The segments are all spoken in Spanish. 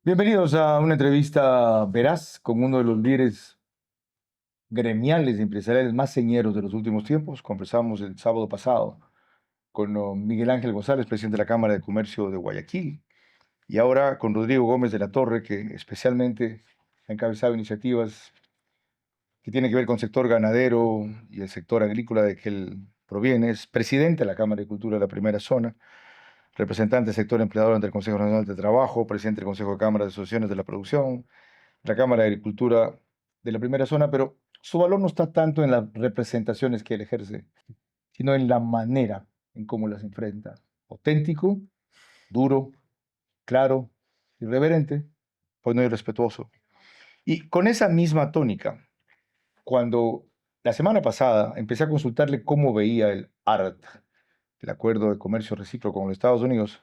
Bienvenidos a una entrevista veraz con uno de los líderes gremiales y empresariales más señeros de los últimos tiempos. Conversamos el sábado pasado con Miguel Ángel González, presidente de la Cámara de Comercio de Guayaquil, y ahora con Rodrigo Gómez de la Torre, que especialmente ha encabezado iniciativas que tienen que ver con el sector ganadero y el sector agrícola de que él proviene. Es presidente de la Cámara de Cultura de la Primera Zona, representante del sector empleador ante el Consejo Nacional de Trabajo, presidente del Consejo de Cámaras de Asociaciones de la Producción, la Cámara de Agricultura de la Primera Zona, pero su valor no está tanto en las representaciones que él ejerce, sino en la manera en cómo las enfrenta. Auténtico, duro, claro, irreverente, pues no irrespetuoso. Y con esa misma tónica, cuando la semana pasada empecé a consultarle cómo veía el ART, el Acuerdo de Comercio Recíproco con los Estados Unidos,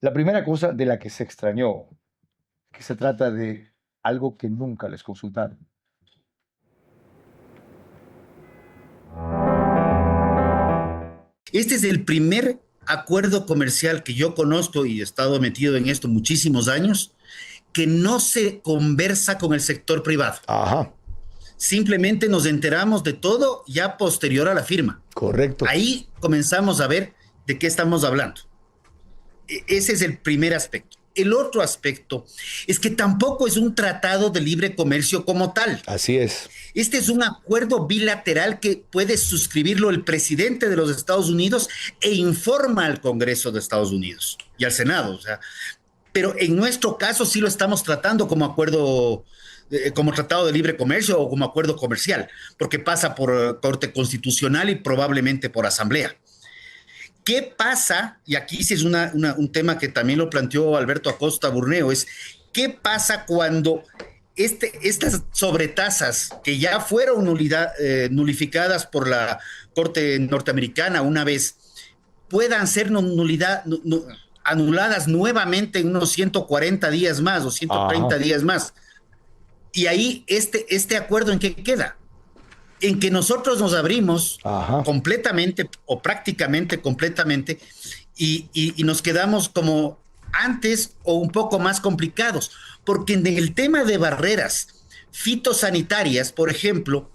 la primera cosa de la que se extrañó, que se trata de algo que nunca les consultaron. Este es el primer acuerdo comercial que yo conozco y he estado metido en esto muchísimos años, que no se conversa con el sector privado. Ajá. Simplemente nos enteramos de todo ya posterior a la firma. Correcto. Ahí comenzamos a ver de qué estamos hablando. Ese es el primer aspecto. El otro aspecto es que tampoco es un tratado de libre comercio como tal. Así es. Este es un acuerdo bilateral que puede suscribirlo el presidente de los Estados Unidos e informa al Congreso de Estados Unidos y al Senado. O sea, pero en nuestro caso sí lo estamos tratando como acuerdo, como tratado de libre comercio o como acuerdo comercial, porque pasa por Corte Constitucional y probablemente por Asamblea. ¿Qué pasa? Y aquí sí es un tema que también lo planteó Alberto Acosta Burneo, es ¿qué pasa cuando estas sobretasas que ya fueron nulificadas por la Corte norteamericana una vez puedan ser anuladas nuevamente en unos 140 días más o 130 Ajá. días más? Y ahí este acuerdo en qué queda, en que nosotros nos abrimos Ajá. completamente o prácticamente completamente y nos quedamos como antes o un poco más complicados, porque en el tema de barreras fitosanitarias, por ejemplo,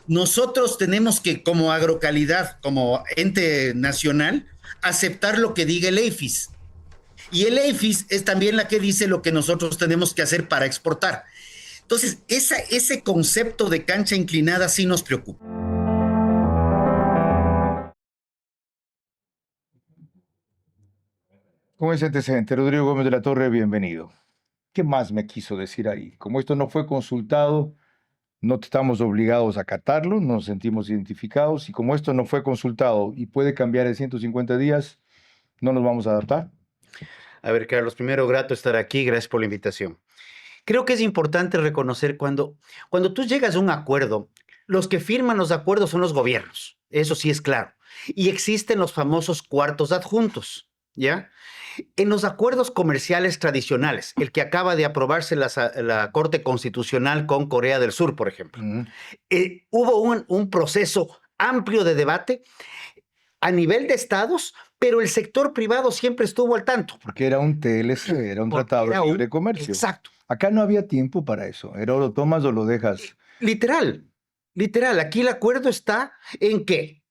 nosotros tenemos que como agrocalidad, como ente nacional, aceptar lo que diga el EIFIS. Y el EIFIS es también la que dice lo que nosotros tenemos que hacer para exportar. Entonces, ese concepto de cancha inclinada sí nos preocupa. Con ese antecedente, Rodrigo Gómez de la Torre, bienvenido. ¿Qué más me quiso decir ahí? Como esto no fue consultado, no estamos obligados a acatarlo, nos sentimos identificados, y como esto no fue consultado y puede cambiar en 150 días, no nos vamos a adaptar. A ver, Carlos, primero grato estar aquí, gracias por la invitación. Creo que es importante reconocer cuando tú llegas a un acuerdo, los que firman los acuerdos son los gobiernos, eso sí es claro. Y existen los famosos cuartos adjuntos, ¿ya? En los acuerdos comerciales tradicionales, el que acaba de aprobarse la Corte Constitucional con Corea del Sur, por ejemplo, hubo un proceso amplio de debate a nivel de estados, pero el sector privado siempre estuvo al tanto. Porque era un TLC, era un tratado de libre comercio. Exacto. Acá no había tiempo para eso. Era o lo tomas o lo dejas. Literal. Aquí el acuerdo está en que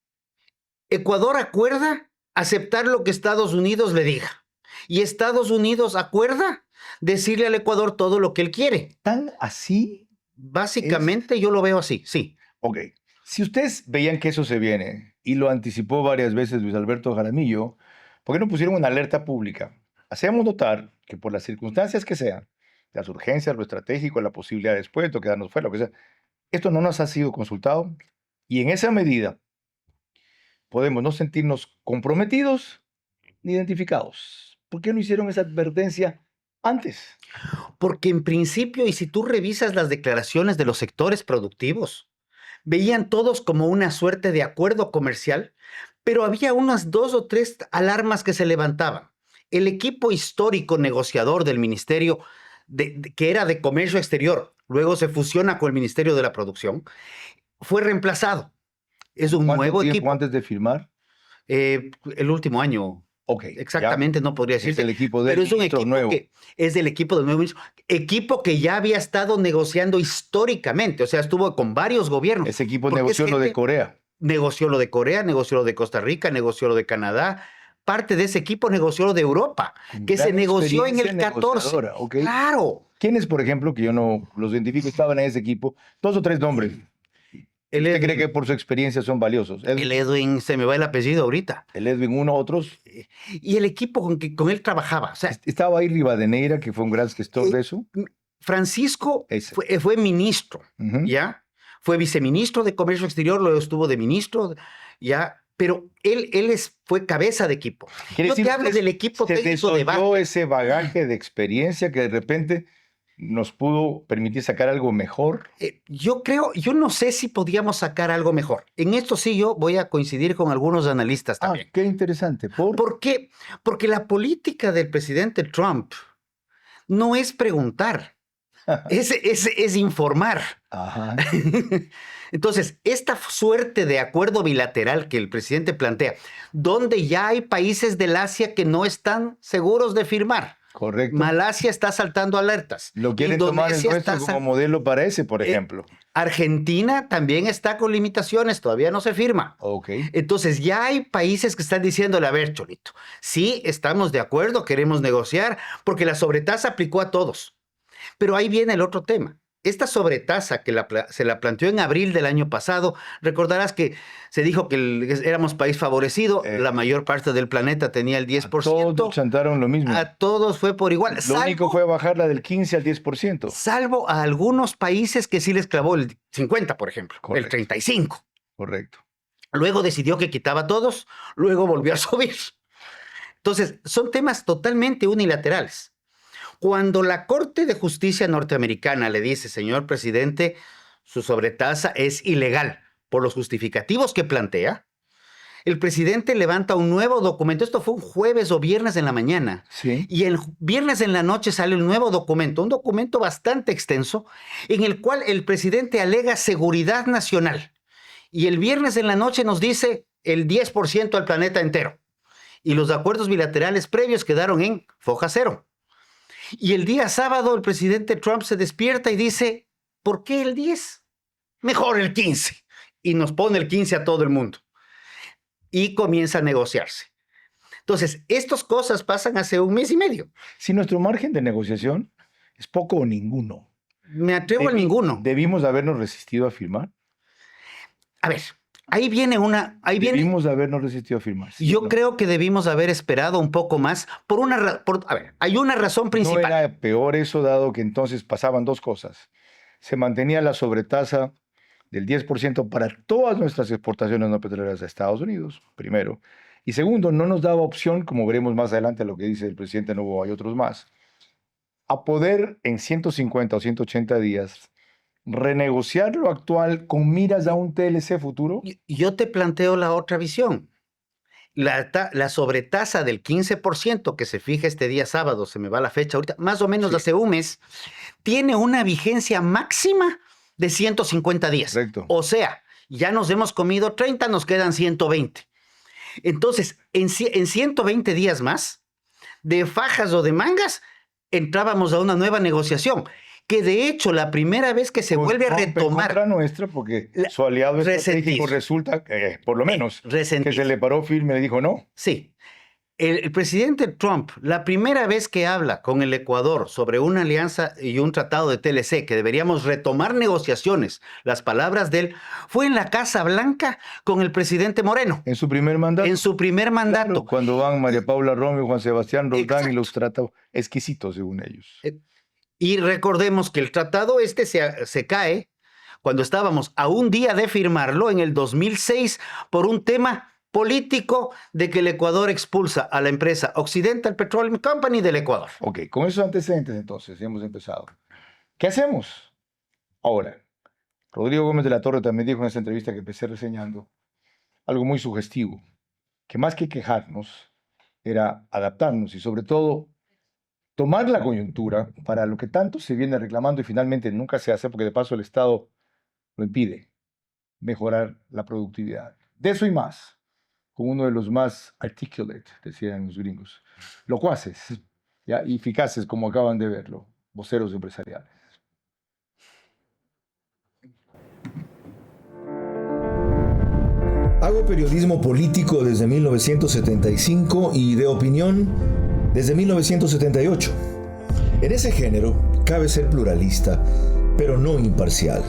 Ecuador acuerda aceptar lo que Estados Unidos le diga. Y Estados Unidos acuerda decirle al Ecuador todo lo que él quiere. ¿Tan así? Básicamente yo lo veo así, sí. Ok. Si ustedes veían que eso se viene y lo anticipó varias veces Luis Alberto Jaramillo, ¿por qué no pusieron una alerta pública? Hacemos notar que por las circunstancias que sean, las urgencias, lo estratégico, la posibilidad después, de quedarnos fuera, lo que sea, esto no nos ha sido consultado y en esa medida podemos no sentirnos comprometidos ni identificados. ¿Por qué no hicieron esa advertencia antes? Porque en principio, y si tú revisas las declaraciones de los sectores productivos, veían todos como una suerte de acuerdo comercial, pero había unas 2 o 3 alarmas que se levantaban. El equipo histórico negociador del Ministerio, que era de Comercio Exterior, luego se fusiona con el Ministerio de la Producción, fue reemplazado. Es un nuevo ¿Cuánto tiempo equipo. antes de firmar? El último año. Ok, Exactamente, no podría es decirse. el equipo del Pero es un ministro equipo nuevo. que es del equipo del nuevo ministro. Equipo que ya había estado negociando históricamente. O sea, estuvo con varios gobiernos. Ese equipo Porque es negoció lo de gente, Corea. negoció lo de Corea, negoció lo de Costa Rica, negoció lo de Canadá. Parte de ese equipo negoció lo de Europa, Con que se gran negoció en experiencia el 14. negociadora, ¿ok? Claro. ¿Quiénes, por ejemplo, que yo no los identifico, estaban en ese equipo? 2 o 3 nombres. El ¿Usted cree que Edwin, por su experiencia son valiosos? el Edwin, se me va el apellido ahorita. El Edwin, uno, otros. Y el equipo con que con él trabajaba. O sea, Estaba ahí Rivadeneira, que fue un gran gestor eh, de eso. Francisco Ese. fue ministro, Ujú. ¿ya? Fue viceministro de Comercio Exterior, luego estuvo de ministro, ¿ya? Pero fue cabeza de equipo. Quiere Yo decir te hablo que del equipo se técnico de desoyó base. ese bagaje de experiencia que de repente nos pudo permitir sacar algo mejor. Yo no sé si podíamos sacar algo mejor. En esto sí yo voy a coincidir con algunos analistas Ah, también. qué interesante. ¿Por qué? Porque la política del presidente Trump no es preguntar, es informar. Ajá. Entonces, esta suerte de acuerdo bilateral que el presidente plantea, donde ya hay países del Asia que no están seguros de firmar. Correcto. Malasia está saltando alertas. Lo quieren tomar el Indonesia nuestro está como modelo para ese, por Eh, ejemplo. Argentina también está con limitaciones, todavía no se firma. Ok. Entonces ya hay países que están diciéndole, a ver, Cholito, sí, estamos de acuerdo, queremos negociar, porque la sobretasa aplicó a todos. Pero ahí viene el otro tema. Esta sobretasa que se la planteó en abril del año pasado, recordarás que se dijo que éramos país favorecido, la mayor parte del planeta tenía el 10%. Todos chantaron lo mismo. A todos fue por igual. Lo único fue bajarla del 15 al 10%. Salvo a algunos países que sí les clavó el 50, por ejemplo, Correcto. el 35. Correcto. Luego decidió que quitaba a todos, luego volvió a subir. Entonces, son temas totalmente unilaterales. Cuando la Corte de Justicia norteamericana le dice, señor presidente, su sobretasa es ilegal por los justificativos que plantea, el presidente levanta un nuevo documento. Esto fue un jueves o viernes en la mañana. Sí. Y el viernes en la noche sale un nuevo documento, un documento bastante extenso, en el cual el presidente alega seguridad nacional. Y el viernes en la noche nos dice el 10% al planeta entero. Y los acuerdos bilaterales previos quedaron en foja cero. Y el día sábado el presidente Trump se despierta y dice, ¿por qué el 10? Mejor el 15. Y nos pone el 15 a todo el mundo. Y comienza a negociarse. Entonces, estas cosas pasan hace un mes y medio. Si nuestro margen de negociación es poco o ninguno. Me atrevo a ninguno. ¿Debimos habernos resistido a firmar? A ver, ahí viene una... Debimos habernos resistido a firmar. ¿Sí Yo o no? creo que debimos haber esperado un poco más a ver, hay una razón principal. ¿No era peor eso, dado que entonces pasaban dos cosas? Se mantenía la sobretasa del 10% para todas nuestras exportaciones no petroleras a Estados Unidos, primero. Y segundo, no nos daba opción, como veremos más adelante lo que dice el presidente Novoa y otros más, a poder en 150 o 180 días renegociar lo actual con miras a un TLC futuro. Yo te planteo la otra visión. La sobretasa del 15% que se fija este día sábado, se me va la fecha ahorita, más o menos Sí. hace un mes, tiene una vigencia máxima de 150 días. Correcto. O sea, ya nos hemos comido 30, nos quedan 120. Entonces, en 120 días más, de fajas o de mangas, entrábamos a una nueva negociación, que de hecho la primera vez que se vuelve a Rompe retomar... contra nuestra porque su aliado estratégico Resentir. resulta, por lo menos, que resentir. se le paró firme y le dijo no. Sí. El presidente Trump, la primera vez que habla con el Ecuador sobre una alianza y un tratado de TLC, que deberíamos retomar negociaciones, las palabras de él, fue en la Casa Blanca con el presidente Moreno, En su primer mandato. en su primer mandato. Claro, cuando van María Paula Romeo y Juan Sebastián Roldán Exacto. y los trata exquisitos, según ellos. Y recordemos que el tratado se cae cuando estábamos a un día de firmarlo en el 2006 por un tema político de que el Ecuador expulsa a la empresa Occidental Petroleum Company del Ecuador. Ok, con esos antecedentes entonces hemos empezado. ¿Qué hacemos? Ahora, Rodrigo Gómez de la Torre también dijo en esa entrevista que empecé reseñando algo muy sugestivo, que más que quejarnos era adaptarnos y sobre todo tomar la coyuntura para lo que tanto se viene reclamando y finalmente nunca se hace porque de paso el Estado lo impide, mejorar la productividad. De eso y más con uno de los más articulate, decían los gringos, locuaces, ¿ya? Y eficaces, como acaban de verlo, voceros empresariales. Hago periodismo político desde 1975 y de opinión desde 1978. En ese género cabe ser pluralista, pero no imparcial.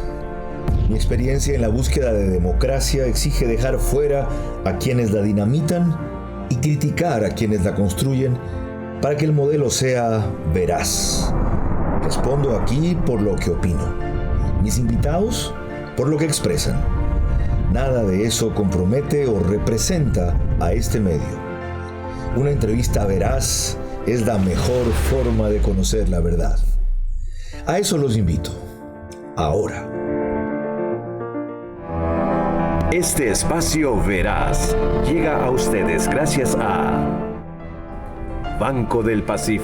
Mi experiencia en la búsqueda de democracia exige dejar fuera a quienes la dinamitan y criticar a quienes la construyen para que el modelo sea veraz. Respondo aquí por lo que opino. Mis invitados, por lo que expresan. Nada de eso compromete o representa a este medio. Una entrevista veraz es la mejor forma de conocer la verdad. A eso los invito. Ahora. Este espacio veraz llega a ustedes gracias a Banco del Pacífico.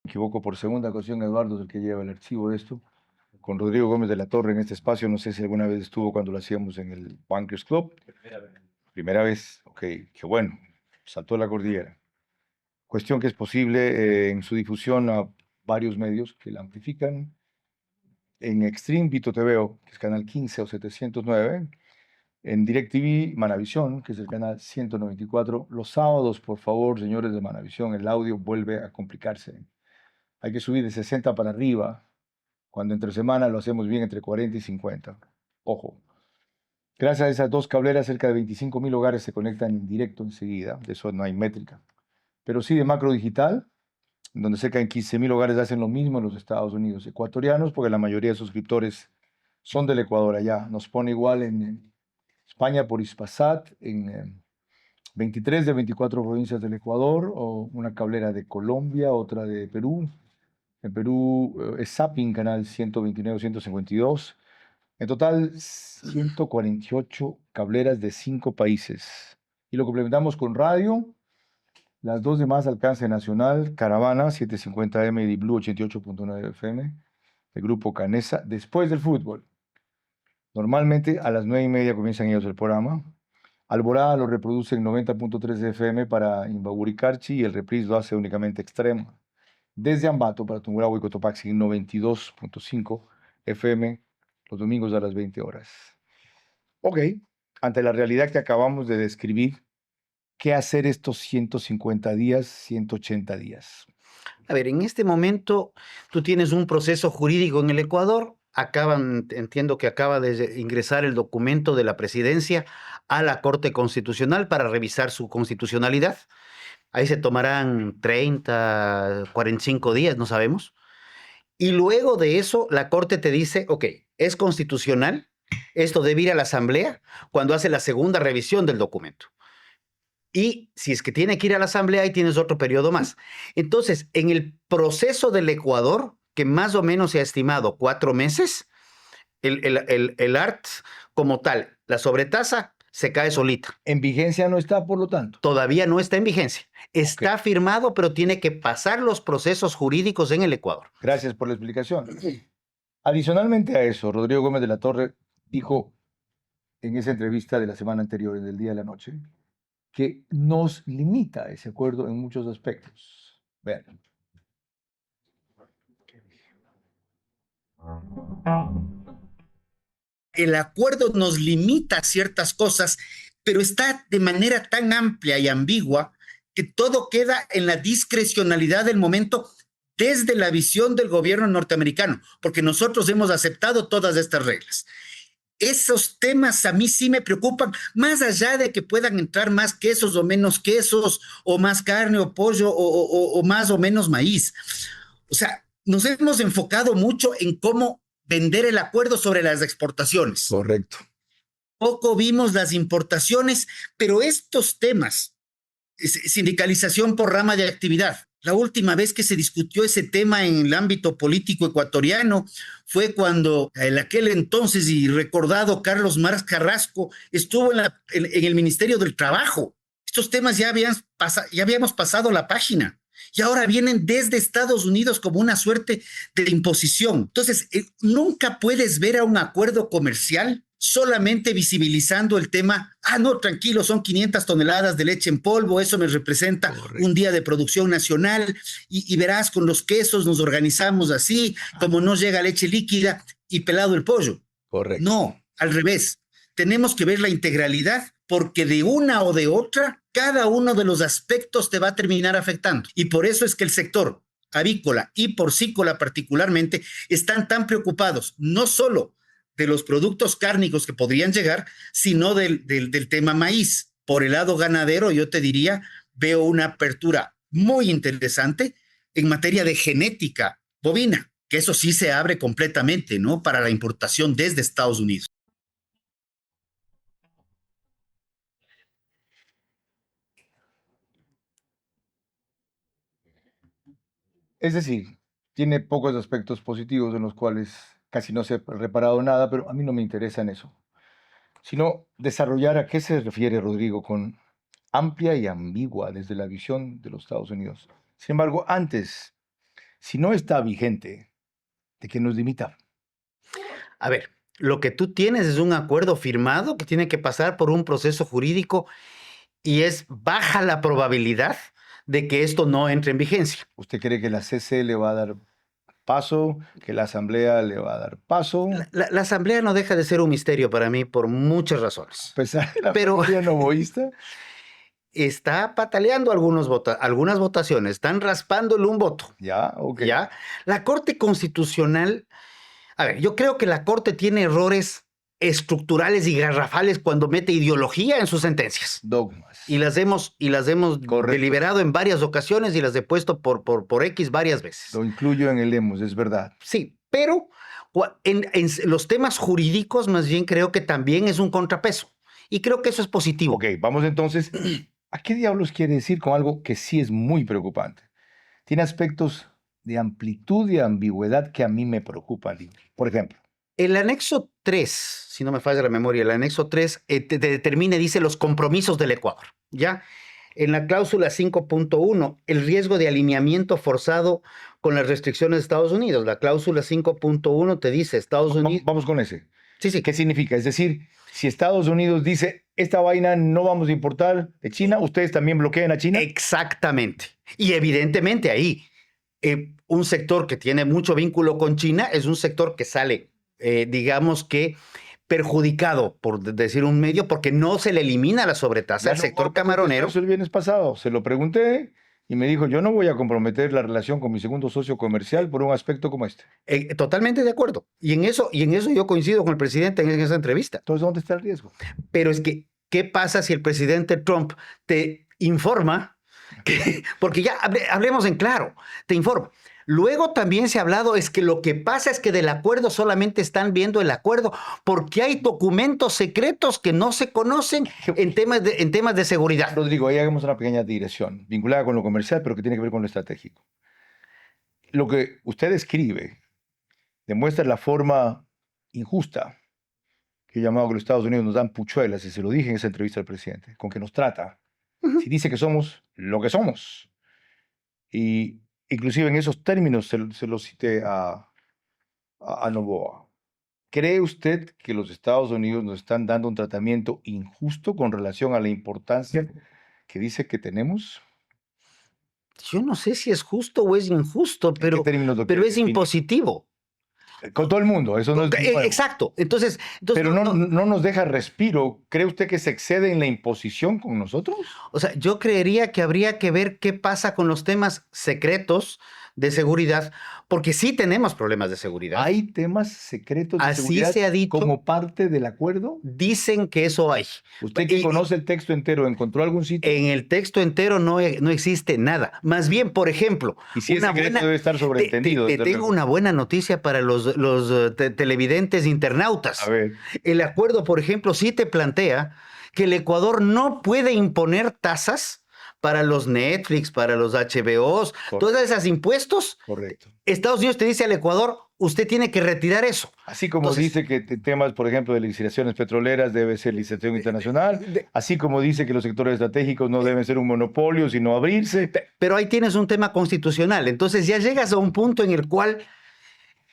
Me equivoco por segunda ocasión, Eduardo es el que lleva el archivo de esto, con Rodrigo Gómez de la Torre en este espacio. No sé si alguna vez estuvo cuando lo hacíamos en el Bankers Club. Primera vez, ok, qué bueno, saltó la cordillera. Cuestión que es posible en su difusión a varios medios que la amplifican. En Extreme Vito TVO, que es canal 15 o 709, en DirecTV Manavisión, que es el canal 194. Los sábados, por favor, señores de Manavisión, el audio vuelve a complicarse. Hay que subir de 60 para arriba, cuando entre semana lo hacemos bien entre 40 y 50. Ojo. Gracias a esas dos cableras, cerca de 25.000 hogares se conectan en directo enseguida. De eso no hay métrica. Pero sí de macro digital, donde cerca de 15.000 hogares hacen lo mismo en los Estados Unidos ecuatorianos, porque la mayoría de suscriptores son del Ecuador allá. Nos pone igual en España por Hispasat, en 23 de 24 provincias del Ecuador, o una cablera de Colombia, otra de Perú. En Perú es Zapping, canal 129 o 152. En total, 148 cableras de 5 países. Y lo complementamos con radio. Las dos de más alcance nacional, Caravana 750M y Blue 88.9 FM, el grupo Canesa, después del fútbol. Normalmente a las 9:30 comienzan ellos el programa. Alborada lo reproduce en 90.3 FM para Imbaburicarchi y el reprise lo hace únicamente Extremo. Desde Ambato para Tungurahua y Cotopaxi en 92.5 FM los domingos a las 20 horas. Ok, ante la realidad que acabamos de describir, ¿qué hacer estos 150 días, 180 días? A ver, en este momento tú tienes un proceso jurídico en el Ecuador. Entiendo que acaba de ingresar el documento de la presidencia a la Corte Constitucional para revisar su constitucionalidad. Ahí se tomarán 30, 45 días, no sabemos. Y luego de eso, la Corte te dice, ok, es constitucional, esto debe ir a la Asamblea cuando hace la segunda revisión del documento. Y si es que tiene que ir a la Asamblea, ahí tienes otro periodo más. Entonces, en el proceso del Ecuador, que más o menos se ha estimado 4 meses, el ART como tal, la sobretasa, se cae solita. En vigencia no está, por lo tanto. Todavía no está en vigencia. Está firmado, pero tiene que pasar los procesos jurídicos en el Ecuador. Gracias por la explicación. Adicionalmente a eso, Rodrigo Gómez de la Torre dijo en esa entrevista de la semana anterior, del día de la noche, que nos limita ese acuerdo en muchos aspectos. Vean. El acuerdo nos limita a ciertas cosas, pero está de manera tan amplia y ambigua que todo queda en la discrecionalidad del momento desde la visión del gobierno norteamericano, porque nosotros hemos aceptado todas estas reglas. Esos temas a mí sí me preocupan, más allá de que puedan entrar más quesos o menos quesos, o más carne o pollo, o más o menos maíz. O sea, nos hemos enfocado mucho en cómo vender el acuerdo sobre las exportaciones. Correcto. poco vimos las importaciones, pero estos temas, sindicalización por rama de actividad. La última vez que se discutió ese tema en el ámbito político ecuatoriano fue cuando en aquel entonces y recordado Carlos Marx Carrasco estuvo en el Ministerio del Trabajo. Estos temas ya habíamos pasado la página y ahora vienen desde Estados Unidos como una suerte de imposición. Entonces, nunca puedes ver a un acuerdo comercial solamente visibilizando el tema, no, tranquilo, son 500 toneladas de leche en polvo, eso me representa un día de producción nacional, y verás, con los quesos nos organizamos así, como no llega leche líquida y pelado el pollo. Correcto. No, al revés. Tenemos que ver la integralidad, porque de una o de otra, cada uno de los aspectos te va a terminar afectando. Y por eso es que el sector avícola y porcícola particularmente están tan preocupados, no solo de los productos cárnicos que podrían llegar, sino del tema maíz. Por el lado ganadero, yo te diría, veo una apertura muy interesante en materia de genética bovina, que eso sí se abre completamente, ¿no?, para la importación desde Estados Unidos. Es decir, tiene pocos aspectos positivos en los cuales casi no se ha reparado nada, pero a mí no me interesa en eso, sino desarrollar a qué se refiere Rodrigo con amplia y ambigua desde la visión de los Estados Unidos. Sin embargo, antes, si no está vigente, ¿de qué nos limita? A ver, lo que tú tienes es un acuerdo firmado que tiene que pasar por un proceso jurídico y es baja la probabilidad de que esto no entre en vigencia. ¿Usted cree que la CC le va a dar paso, que la Asamblea le va a dar paso? La Asamblea no deja de ser un misterio para mí por muchas razones. A pesar de la Pero- mayoría novoísta. Está pataleando algunas votaciones, están raspándole un voto. Ya, ok. ¿Ya? La Corte Constitucional, a ver, yo creo que la Corte tiene errores estructurales y garrafales cuando mete ideología en sus sentencias. Dogmas. Y las hemos Correcto. deliberado en varias ocasiones y las he puesto por X varias veces. Lo incluyo en el Lemos, es verdad. Sí, pero en los temas jurídicos más bien creo que también es un contrapeso. Y creo que eso es positivo. Ok, vamos entonces. ¿A qué diablos quiere decir con algo que sí es muy preocupante? Tiene aspectos de amplitud y ambigüedad que a mí me preocupan. Por ejemplo, El anexo 3, si no me falla la memoria, el anexo 3 te determina y dice los compromisos del Ecuador, ¿ya? En la cláusula 5.1, el riesgo de alineamiento forzado con las restricciones de Estados Unidos. La cláusula 5.1 te dice Estados Unidos... vamos con ese. Sí. ¿Qué significa? Es decir, si Estados Unidos dice, esta vaina no vamos a importar de China, ¿ustedes también bloquean a China? Exactamente. Y evidentemente ahí, un sector que tiene mucho vínculo con China es un sector que sale, digamos que perjudicado, por decir un medio, porque no se le elimina la sobretasa al sector camaronero. Eso el viernes pasado. Se lo pregunté y me dijo, yo no voy a comprometer la relación con mi segundo socio comercial por un aspecto como este. Totalmente de acuerdo. Y en eso yo coincido con el presidente en esa entrevista. Entonces, ¿dónde está el riesgo? Pero es que, ¿qué pasa si el presidente Trump te informa? Porque ya hablemos en claro, te informa. Luego también se ha hablado, es que lo que pasa es que del acuerdo solamente están viendo el acuerdo porque hay documentos secretos que no se conocen en temas de seguridad. Rodrigo, ahí hagamos una pequeña digresión, vinculada con lo comercial, pero que tiene que ver con lo estratégico. Lo que usted escribe demuestra la forma injusta que he llamado que los Estados Unidos nos dan puchuelas, y se lo dije en esa entrevista al presidente, con que nos trata. Si dice que somos lo que somos. Y inclusive en esos términos se lo cité a Noboa. ¿Cree usted que los Estados Unidos nos están dando un tratamiento injusto con relación a la importancia que dice que tenemos? Yo no sé si es justo o es injusto, ¿En qué pero términos lo es define? impositivo. Con todo el mundo, eso no es nuevo. Exacto. Entonces Pero no nos deja respiro. ¿Cree usted que se excede en la imposición con nosotros? O sea, yo creería que habría que ver qué pasa con los temas secretos de seguridad, porque sí tenemos problemas de seguridad. ¿Hay temas secretos de Así seguridad se ha dicho. como parte del acuerdo? Dicen que eso hay. Usted que conoce el texto entero, ¿encontró algún sitio? En el texto entero no existe nada. Más bien, por ejemplo, Y si es secreto debe estar sobreentendido. te tengo una buena noticia para los televidentes internautas. A ver. El acuerdo, por ejemplo, sí te plantea que el Ecuador no puede imponer tasas para los Netflix, para los HBOs, todas esas impuestos. Correcto. Estados Unidos te dice al Ecuador, usted tiene que retirar eso. Así como Entonces, dice que temas, por ejemplo, de licitaciones petroleras debe ser licitación internacional, así como dice que los sectores estratégicos no deben ser un monopolio, sino abrirse. pero ahí tienes un tema constitucional. Entonces ya llegas a un punto en el cual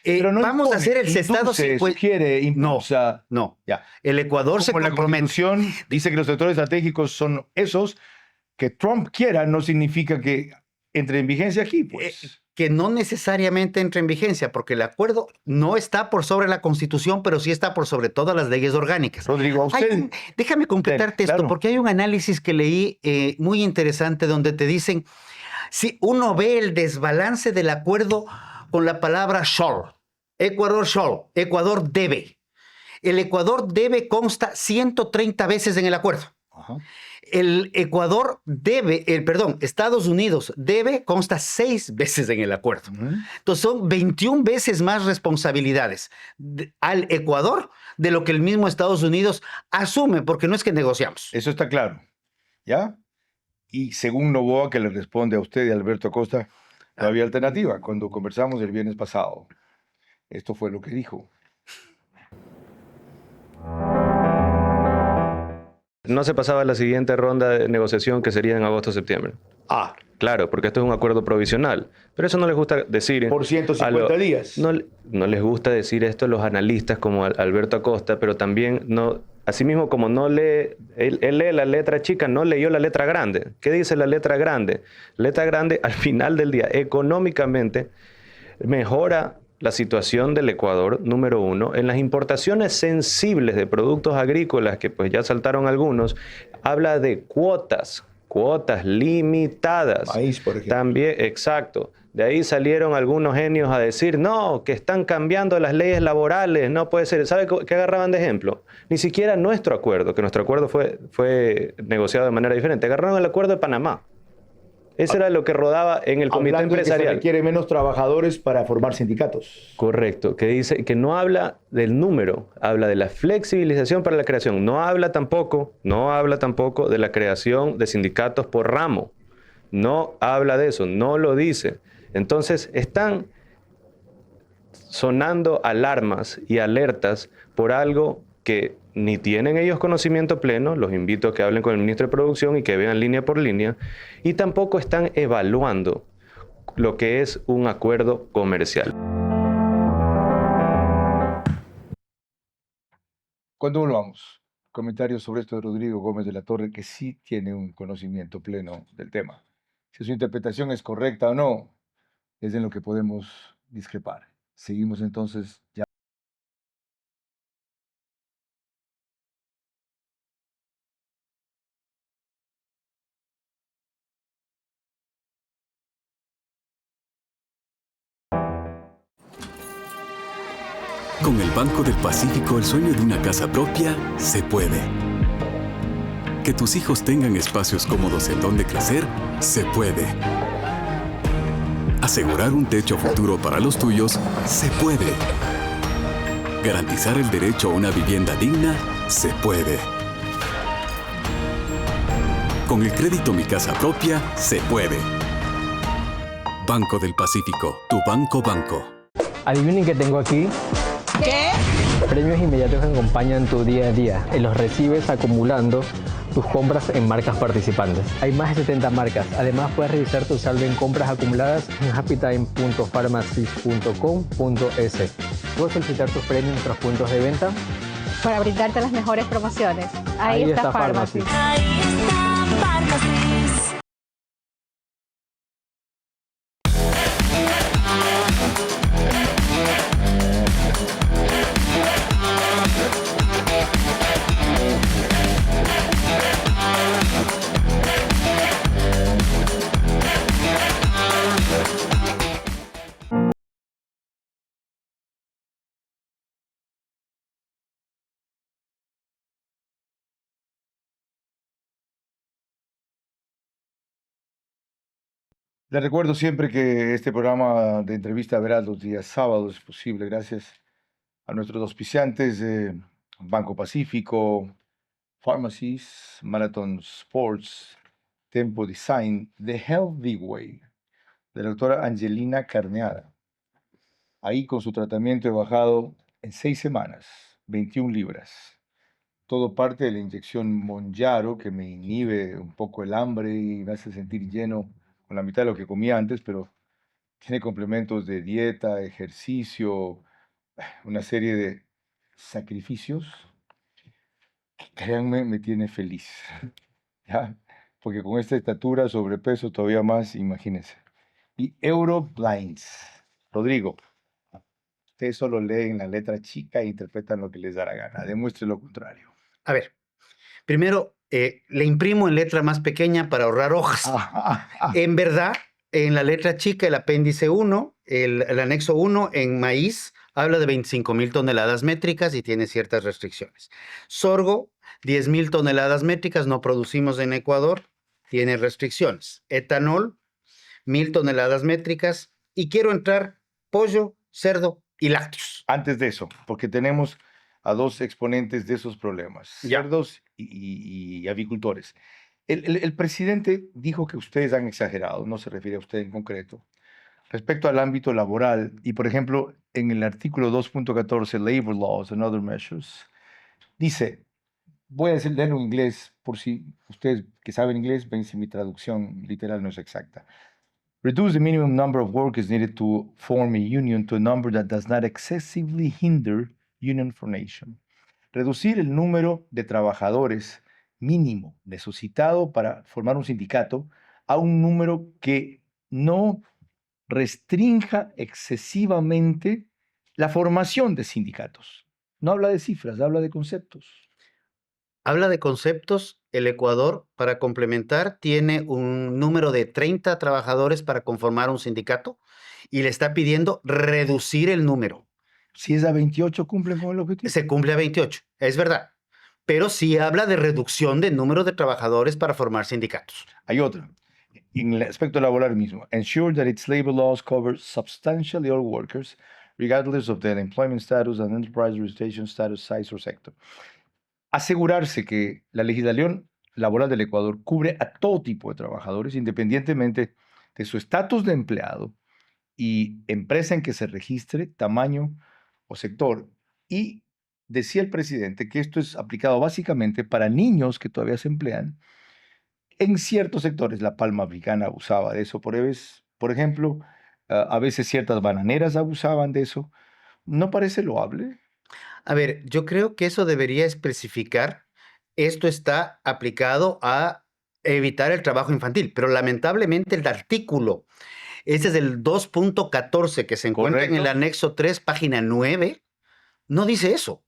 Pero no vamos a impone, hacer el cestado. induce, Pues, sugiere, impulsa. no. Ya. El Ecuador se Como la compromete. Constitución dice que los sectores estratégicos son esos, que Trump quiera no significa que entre en vigencia aquí, pues. Que no necesariamente entra en vigencia, porque el acuerdo no está por sobre la Constitución, pero sí está por sobre todas las leyes orgánicas. Rodrigo, a usted... Déjame completarte esto, claro. porque hay un análisis que leí muy interesante donde te dicen, si uno ve el desbalance del acuerdo con la palabra shall, Ecuador debe. El Ecuador debe consta 130 veces en el acuerdo. Ajá. El Ecuador debe, Estados Unidos debe consta 6 veces en el acuerdo. Entonces son 21 veces más responsabilidades al Ecuador de lo que el mismo Estados Unidos asume, porque no es que negociamos. Eso está claro. ¿Ya? Y según Novoa, que le responde a usted y a Alberto Acosta, no había alternativa. Cuando conversamos el viernes pasado, esto fue lo que dijo. No se pasaba a la siguiente ronda de negociación, que sería en agosto-septiembre. Ah, Claro, porque esto es un acuerdo provisional. Pero eso no les gusta decir. por 150 días. No les gusta decir esto a los analistas como Alberto Acosta, pero también no. Asimismo, como no lee, él lee la letra chica, no leyó la letra grande. ¿Qué dice la letra grande? La letra grande, al final del día, económicamente, mejora la situación del Ecuador, número uno. En las importaciones sensibles de productos agrícolas, que pues ya saltaron algunos, habla de cuotas limitadas. Maíz, por ejemplo. También, exacto. De ahí salieron algunos genios a decir, no, que están cambiando las leyes laborales, no puede ser. ¿Sabe qué agarraban de ejemplo? Ni siquiera nuestro acuerdo, que nuestro acuerdo fue negociado de manera diferente. Agarraron el acuerdo de Panamá. Eso era lo que rodaba en el comité Hablando de que se empresarial. requiere menos trabajadores para formar sindicatos. Correcto, que dice que no habla del número, habla de la flexibilización para la creación. No habla tampoco de la creación de sindicatos por ramo. No habla de eso, no lo dice. Entonces están sonando alarmas y alertas por algo que ni tienen ellos conocimiento pleno. Los invito a que hablen con el ministro de Producción y que vean línea por línea, y tampoco están evaluando lo que es un acuerdo comercial. Cuando volvamos, comentarios sobre esto de Rodrigo Gómez de la Torre, que sí tiene un conocimiento pleno del tema. Si su interpretación es correcta o no, es en lo que podemos discrepar. Seguimos entonces ya. Con el Banco del Pacífico, el sueño de una casa propia se puede. Que tus hijos tengan espacios cómodos en donde crecer, se puede. Asegurar un techo futuro para los tuyos, se puede. Garantizar el derecho a una vivienda digna, se puede. Con el crédito Mi Casa Propia, se puede. Banco del Pacífico, tu banco. Adivinen qué tengo aquí. ¿Qué? Premios inmediatos que acompañan tu día a día y los recibes acumulando tus compras en marcas participantes. Hay más de 70 marcas. Además, puedes revisar tu saldo en compras acumuladas en happytime.pharmacies.com.es. Puedes solicitar tus premios en nuestros puntos de venta Para brindarte las mejores promociones. Ahí está Pharmacy. Ahí está Pharmacy. Les recuerdo siempre que este programa de entrevista verás los días sábados, es posible gracias a nuestros auspiciantes, Banco Pacífico, Pharmacies, Marathon Sports, Tempo Design, The Healthy Way, de la doctora Angelina Carneada. Ahí con su tratamiento he bajado en 6 semanas, 21 libras. Todo parte de la inyección Monjaro, que me inhibe un poco el hambre y me hace sentir lleno con la mitad de lo que comía antes, pero tiene complementos de dieta, ejercicio, una serie de sacrificios que, créanme, me tiene feliz. ¿Ya? Porque con esta estatura, sobrepeso, todavía más, imagínense. Y Euroblinds. Rodrigo, ustedes solo leen la letra chica e interpretan lo que les da la gana. Demuestre lo contrario. A ver, primero le imprimo en letra más pequeña para ahorrar hojas. En verdad, en la letra chica, el apéndice 1, el anexo 1 en maíz habla de 25,000 toneladas métricas y tiene ciertas restricciones. Sorgo, 10,000 toneladas métricas, no producimos en Ecuador, tiene restricciones. Etanol, 1,000 toneladas métricas. Y quiero entrar pollo, cerdo y lácteos. Antes de eso, porque tenemos a 2 exponentes de esos problemas, Ya. cerdos y avicultores. El presidente dijo que ustedes han exagerado, no se refiere a usted en concreto, respecto al ámbito laboral. Y, por ejemplo, en el artículo 2.14, Labor Laws and Other Measures, dice, voy a leerlo en inglés, por si ustedes que saben inglés ven si mi traducción literal no es exacta. Reduce the minimum number of workers needed to form a union to a number that does not excessively hinder union formation. Reducir el número de trabajadores mínimo necesitado para formar un sindicato a un número que no restrinja excesivamente la formación de sindicatos. No habla de cifras, habla de conceptos. Habla de conceptos. El Ecuador, para complementar, tiene un número de 30 trabajadores para conformar un sindicato y le está pidiendo reducir el número. Si es a 28, ¿cumplen con el objetivo? Se cumple a 28, es verdad. Pero sí habla de reducción del número de trabajadores para formar sindicatos. Hay otra. En el aspecto laboral mismo. Ensure that its labor laws cover substantially all workers, regardless of their employment status and enterprise registration status, size or sector. Asegurarse que la legislación laboral del Ecuador cubre a todo tipo de trabajadores, independientemente de su estatus de empleado y empresa en que se registre, tamaño o sector. Y decía el presidente que esto es aplicado básicamente para niños que todavía se emplean en ciertos sectores. La palma africana abusaba de eso, por ejemplo, a veces ciertas bananeras abusaban de eso. ¿No parece loable? A ver, yo creo que eso debería especificar, esto está aplicado a evitar el trabajo infantil, pero lamentablemente el artículo, ese es el 2.14 que se encuentra en el anexo 3, página 9, no dice eso.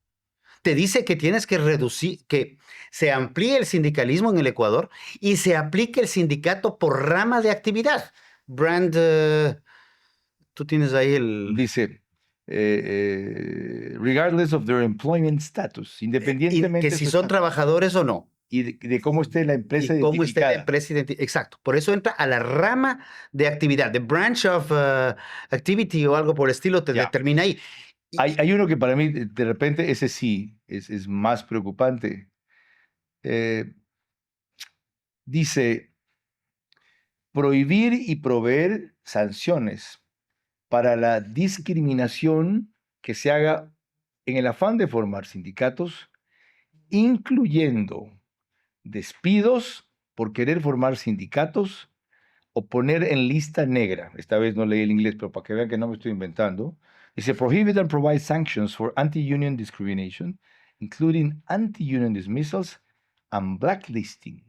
Te dice que tienes que reducir, que se amplíe el sindicalismo en el Ecuador y se aplique el sindicato por rama de actividad. Tú tienes ahí el... Dice, regardless of their employment status, independientemente que si son trabajadores o no. Y de cómo esté la empresa y cómo identificada. esté la empresa exacto. Por eso entra a la rama de actividad. The branch of activity o algo por el estilo te determina ahí. Hay uno que para mí, de repente, ese sí es más preocupante. Dice, prohibir y proveer sanciones para la discriminación que se haga en el afán de formar sindicatos, incluyendo despidos por querer formar sindicatos o poner en lista negra. Esta vez no leí el inglés, pero para que vean que no me estoy inventando. Dice, prohibit and provide sanctions for anti-union discrimination, including anti-union dismissals and blacklisting.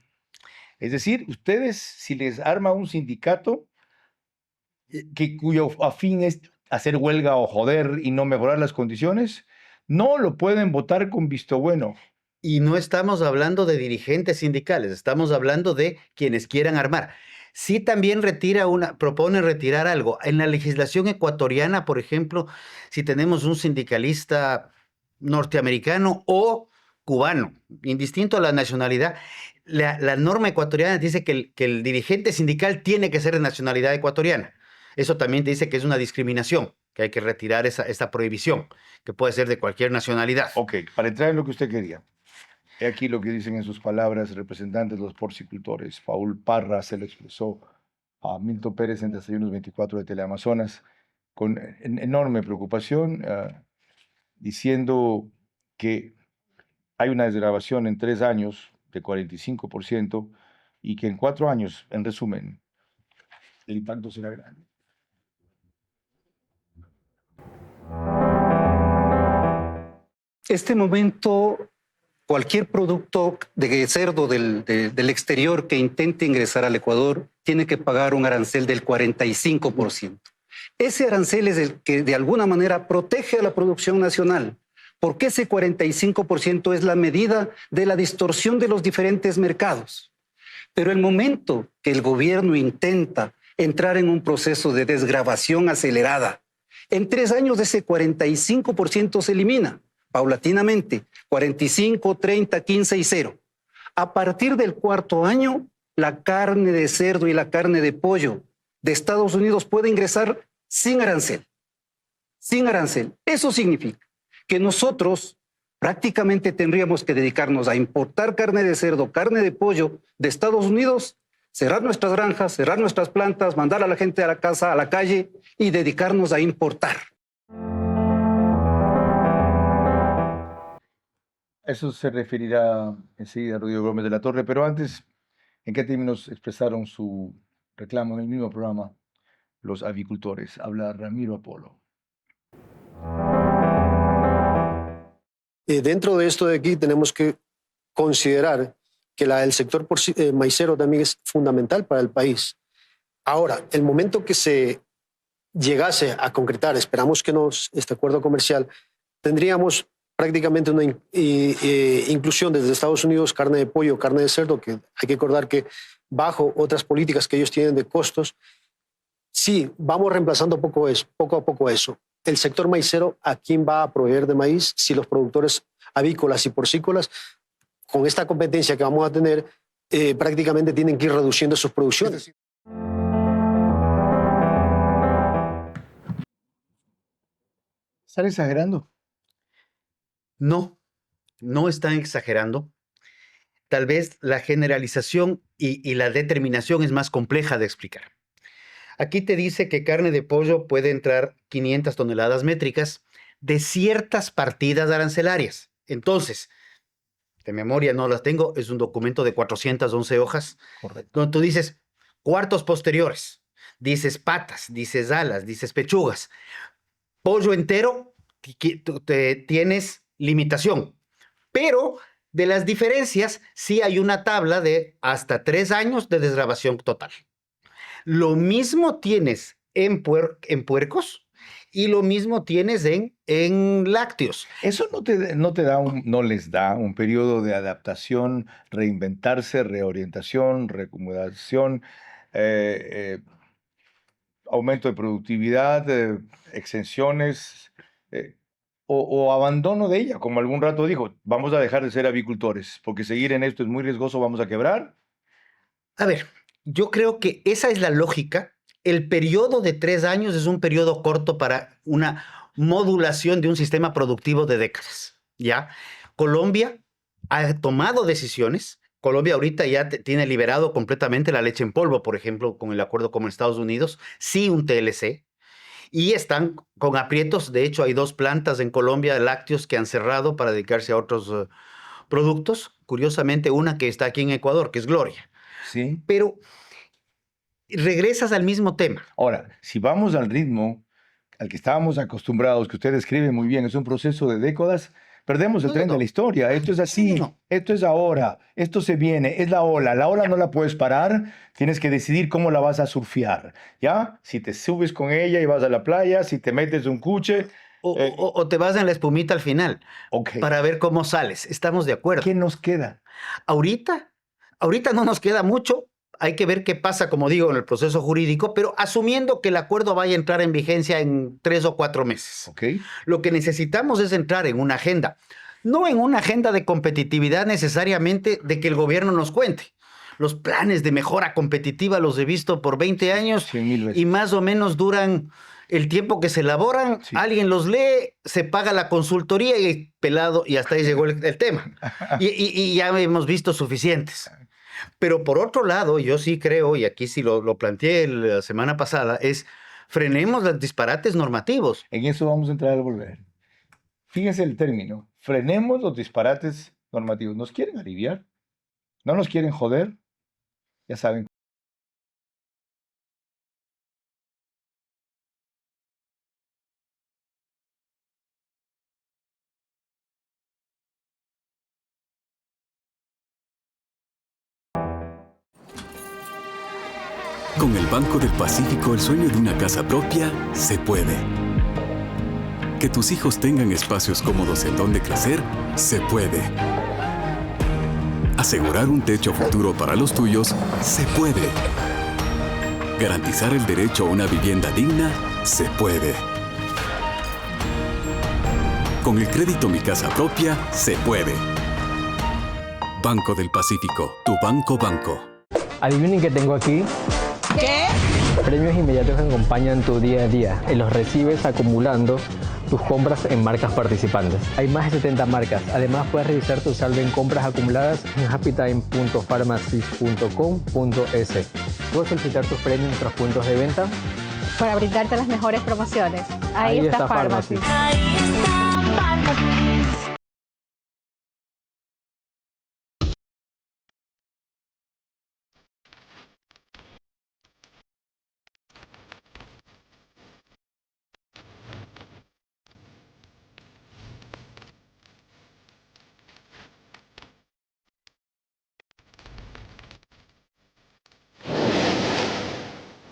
Es decir, ustedes, si les arma un sindicato cuyo afín es hacer huelga o joder y no mejorar las condiciones, no lo pueden votar con visto bueno. Y no estamos hablando de dirigentes sindicales, estamos hablando de quienes quieran armar. Sí también propone retirar algo. En la legislación ecuatoriana, por ejemplo, si tenemos un sindicalista norteamericano o cubano, indistinto a la nacionalidad, la norma ecuatoriana dice que el dirigente sindical tiene que ser de nacionalidad ecuatoriana. Eso también te dice que es una discriminación, que hay que retirar esta prohibición, que puede ser de cualquier nacionalidad. Ok, para entrar en lo que usted quería. He aquí lo que dicen en sus palabras representantes de los porcicultores. Paul Parra se lo expresó a Milton Pérez en Desayunos 24 de Teleamazonas con enorme preocupación, diciendo que hay una desgravación en 3 años de 45% y que en 4 años, en resumen, el impacto será grande. Este momento, cualquier producto de cerdo del exterior que intente ingresar al Ecuador tiene que pagar un arancel del 45%. Ese arancel es el que de alguna manera protege a la producción nacional, porque ese 45% es la medida de la distorsión de los diferentes mercados. Pero el momento que el gobierno intenta entrar en un proceso de desgravación acelerada, en 3 años ese 45% se elimina paulatinamente, 45, 30, 15 y 0. A partir del 4º año, la carne de cerdo y la carne de pollo de Estados Unidos puede ingresar sin arancel. Sin arancel. Eso significa que nosotros prácticamente tendríamos que dedicarnos a importar carne de cerdo, carne de pollo de Estados Unidos, cerrar nuestras granjas, cerrar nuestras plantas, mandar a la gente a la casa, a la calle y dedicarnos a importar. Eso se referirá enseguida a Rodrigo Gómez de la Torre, pero antes, ¿en qué términos expresaron su reclamo en el mismo programa los avicultores? Habla Ramiro Apolo. Dentro de esto de aquí tenemos que considerar que el sector maicero también es fundamental para el país. Ahora, el momento que se llegase a concretar, esperamos que no, este acuerdo comercial, tendríamos prácticamente una inclusión desde Estados Unidos, carne de pollo, carne de cerdo, que hay que recordar que bajo otras políticas que ellos tienen de costos, sí, vamos reemplazando poco a poco eso. El sector maicero, ¿a quién va a proveer de maíz? Si los productores avícolas y porcícolas, con esta competencia que vamos a tener, prácticamente tienen que ir reduciendo sus producciones. ¿Están exagerando? No, no están exagerando. Tal vez la generalización y la determinación es más compleja de explicar. Aquí te dice que carne de pollo puede entrar 500 toneladas métricas de ciertas partidas arancelarias. Entonces, de memoria no las tengo, es un documento de 411 hojas. Correcto. Donde tú dices cuartos posteriores, dices patas, dices alas, dices pechugas. Pollo entero, tienes limitación. Pero de las diferencias, sí hay una tabla de hasta 3 años de desgravación total. Lo mismo tienes en puercos y lo mismo tienes en lácteos. ¿Eso no les da un periodo de adaptación, reinventarse, reorientación, reacomodación, aumento de productividad, exenciones o abandono de ella? Como algún rato dijo, vamos a dejar de ser avicultores porque seguir en esto es muy riesgoso, vamos a quebrar. A ver, yo creo que esa es la lógica. El periodo de 3 años es un periodo corto para una modulación de un sistema productivo de décadas, ¿ya? Colombia ha tomado decisiones. Colombia ahorita ya tiene liberado completamente la leche en polvo, por ejemplo, con el acuerdo con Estados Unidos, sí un TLC, y están con aprietos. De hecho, hay 2 plantas en Colombia de lácteos que han cerrado para dedicarse a otros productos. Curiosamente, una que está aquí en Ecuador, que es Gloria. Sí. Pero regresas al mismo tema. Ahora, si vamos al ritmo al que estábamos acostumbrados, que usted describe muy bien, es un proceso de décadas, perdemos el tren de la historia. Esto es así, esto es ahora, esto se viene, es la ola no la puedes parar, tienes que decidir cómo la vas a surfear, ¿ya? Si te subes con ella y vas a la playa, si te metes un cuche. O te vas en la espumita al final, para ver cómo sales. Estamos de acuerdo. ¿Qué nos queda? Ahorita no nos queda mucho. Hay que ver qué pasa, como digo, en el proceso jurídico, pero asumiendo que el acuerdo vaya a entrar en vigencia en 3 o 4 meses. Okay. Lo que necesitamos es entrar en una agenda no en una agenda de competitividad necesariamente de que el gobierno nos cuente. Los planes de mejora competitiva los he visto por 20 años 100,000 veces. y más o menos duran el tiempo que se elaboran, Sí. alguien los lee, se paga la consultoría y pelado, y hasta ahí llegó el tema. Y ya hemos visto suficientes. Pero por otro lado, yo sí creo, y aquí sí lo planteé la semana pasada, es frenemos los disparates normativos. En eso vamos a entrar al volver. Fíjense el término. Frenemos los disparates normativos. ¿Nos quieren aliviar? ¿No nos quieren joder? Ya saben. Con el Banco del Pacífico, el sueño de una casa propia se puede. Que tus hijos tengan espacios cómodos en donde crecer, se puede. Asegurar un techo futuro para los tuyos, se puede. Garantizar el derecho a una vivienda digna, se puede. Con el crédito Mi Casa Propia, se puede. Banco del Pacífico, tu banco. Adivinen qué tengo aquí. ¿Qué? Premios inmediatos que acompañan tu día a día y los recibes acumulando tus compras en marcas participantes. Hay más de 70 marcas. Además, puedes revisar tu saldo en compras acumuladas en happytime.pharmacies.com.es. Puedes solicitar tus premios en nuestros puntos de venta. Para brindarte las mejores promociones. Ahí está Pharmacy. Ahí está Pharmacy.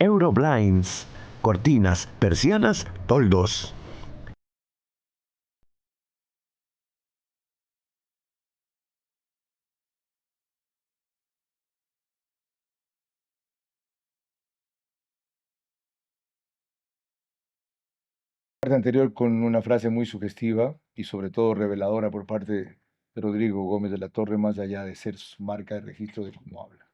Euroblinds, cortinas, persianas, toldos. Parte anterior con una frase muy sugestiva y sobre todo reveladora por parte de Rodrigo Gómez de la Torre, más allá de ser su marca de registro de cómo habla.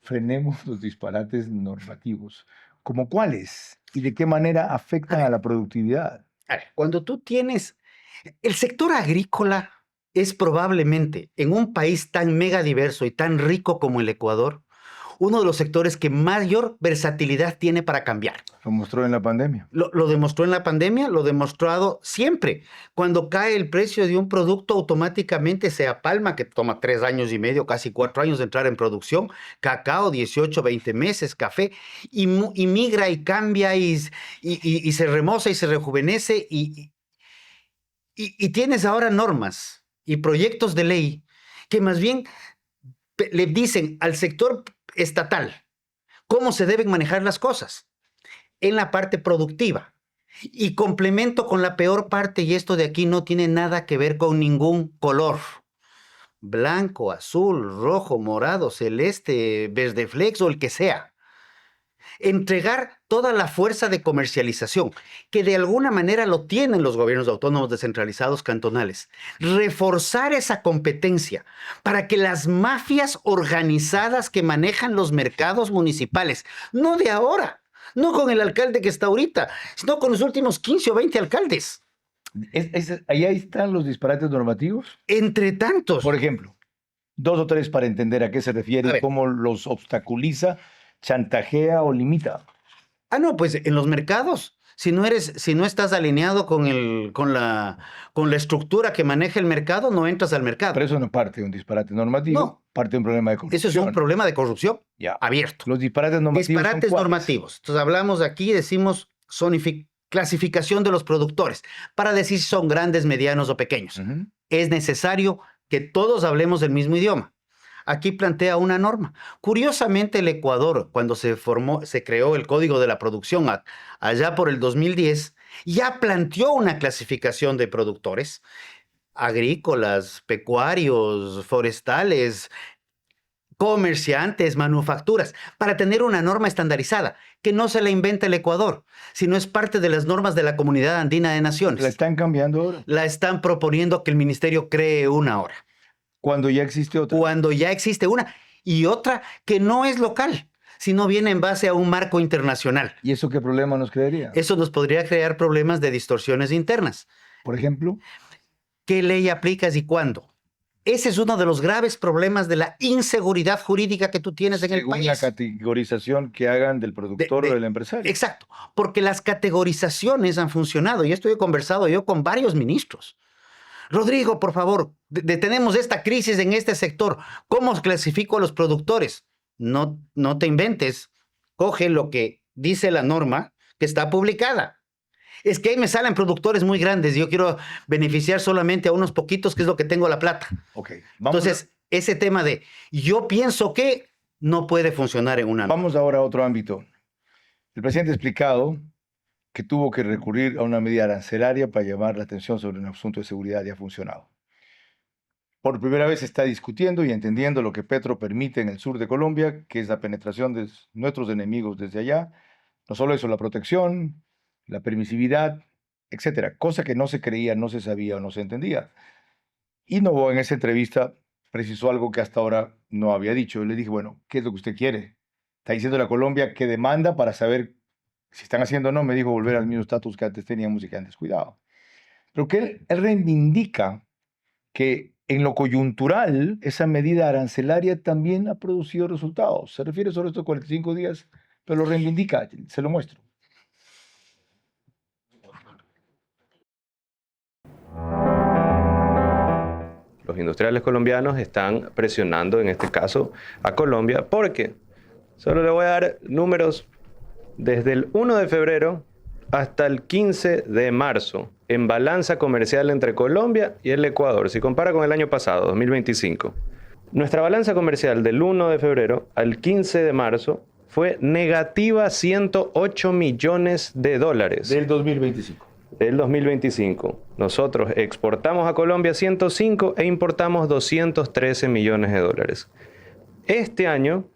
Frenemos los disparates normativos. ¿Como cuáles? ¿Y de qué manera afectan a la productividad? A ver, cuando tú tienes... El sector agrícola es probablemente, en un país tan mega diverso y tan rico como el Ecuador, uno de los sectores que mayor versatilidad tiene para cambiar. Lo mostró en la pandemia. Lo demostró en la pandemia, lo ha demostrado siempre. Cuando cae el precio de un producto, automáticamente sea palma, que toma 3 años y medio, casi 4 años de entrar en producción, cacao, 18, 20 meses, café, y migra y cambia y se remoza y se rejuvenece y tienes ahora normas y proyectos de ley que más bien le dicen al sector estatal cómo se deben manejar las cosas en la parte productiva. Y complemento con la peor parte, y esto de aquí no tiene nada que ver con ningún color. Blanco, azul, rojo, morado, celeste, verde flex o el que sea. Entregar toda la fuerza de comercialización, que de alguna manera lo tienen los gobiernos autónomos descentralizados cantonales. Reforzar esa competencia para que las mafias organizadas que manejan los mercados municipales, no de ahora, no con el alcalde que está ahorita, sino con los últimos 15 o 20 alcaldes. Ahí están los disparates normativos. Entre tantos. Por ejemplo, 2 o 3 para entender a qué se refiere, cómo los obstaculiza, chantajea o limita. No, pues en los mercados. Si no estás alineado con la estructura que maneja el mercado, no entras al mercado. Pero eso no parte de un disparate normativo, No. parte de un problema de corrupción. Eso es un problema de corrupción abierto. Los disparates normativos Disparates son normativos. Entonces hablamos aquí, decimos clasificación de los productores para decir si son grandes, medianos o pequeños. Es necesario que todos hablemos el mismo idioma. Aquí plantea una norma. Curiosamente, el Ecuador, cuando se creó el Código de la Producción allá por el 2010, ya planteó una clasificación de productores agrícolas, pecuarios, forestales, comerciantes, manufacturas, para tener una norma estandarizada, que no se la inventa el Ecuador, sino es parte de las normas de la Comunidad Andina de Naciones. ¿La están cambiando ahora? La están proponiendo que el ministerio cree una ahora. Cuando ya existe otra. Cuando ya existe una. Y otra que no es local, sino viene en base a un marco internacional. ¿Y eso qué problema nos crearía? Eso nos podría crear problemas de distorsiones internas. Por ejemplo, ¿qué ley aplicas y cuándo? Ese es uno de los graves problemas de la inseguridad jurídica que tú tienes en el según país. la categorización que hagan del productor o del empresario. Exacto, porque las categorizaciones han funcionado. Y esto he conversado yo con varios ministros. Rodrigo, por favor, tenemos esta crisis en este sector. ¿Cómo clasifico a los productores? No te inventes. Coge lo que dice la norma que está publicada. Es que ahí me salen productores muy grandes y yo quiero beneficiar solamente a unos poquitos, que es lo que tengo la plata. Okay, entonces, ese tema de yo pienso que no puede funcionar en una norma. Vamos ahora a otro ámbito. El presidente ha explicado que tuvo que recurrir a una medida arancelaria para llamar la atención sobre un asunto de seguridad y ha funcionado. Por primera vez se está discutiendo y entendiendo lo que Petro permite en el sur de Colombia, que es la penetración de nuestros enemigos desde allá. No solo eso, la protección, la permisividad, etcétera, cosa que no se creía, no se sabía o no se entendía. Y Noboa en esa entrevista precisó algo que hasta ahora no había dicho. Yo le dije, bueno, ¿qué es lo que usted quiere? Está diciendo la Colombia que demanda para saber si están haciendo o no. Me dijo volver al mismo estatus que antes teníamos y que antes cuidado. Pero que él reivindica que en lo coyuntural esa medida arancelaria también ha producido resultados. Se refiere solo a estos 45 días, pero lo reivindica, se lo muestro. Los industriales colombianos están presionando, en este caso, a Colombia, porque solo le voy a dar números desde el 1 de febrero hasta el 15 de marzo en balanza comercial entre Colombia y el Ecuador. Si compara con el año pasado, 2025, nuestra balanza comercial del 1 de febrero al 15 de marzo fue negativa 108 millones de dólares. Del 2025. Del 2025. Nosotros exportamos a Colombia 105 e importamos 213 millones de dólares. Este año,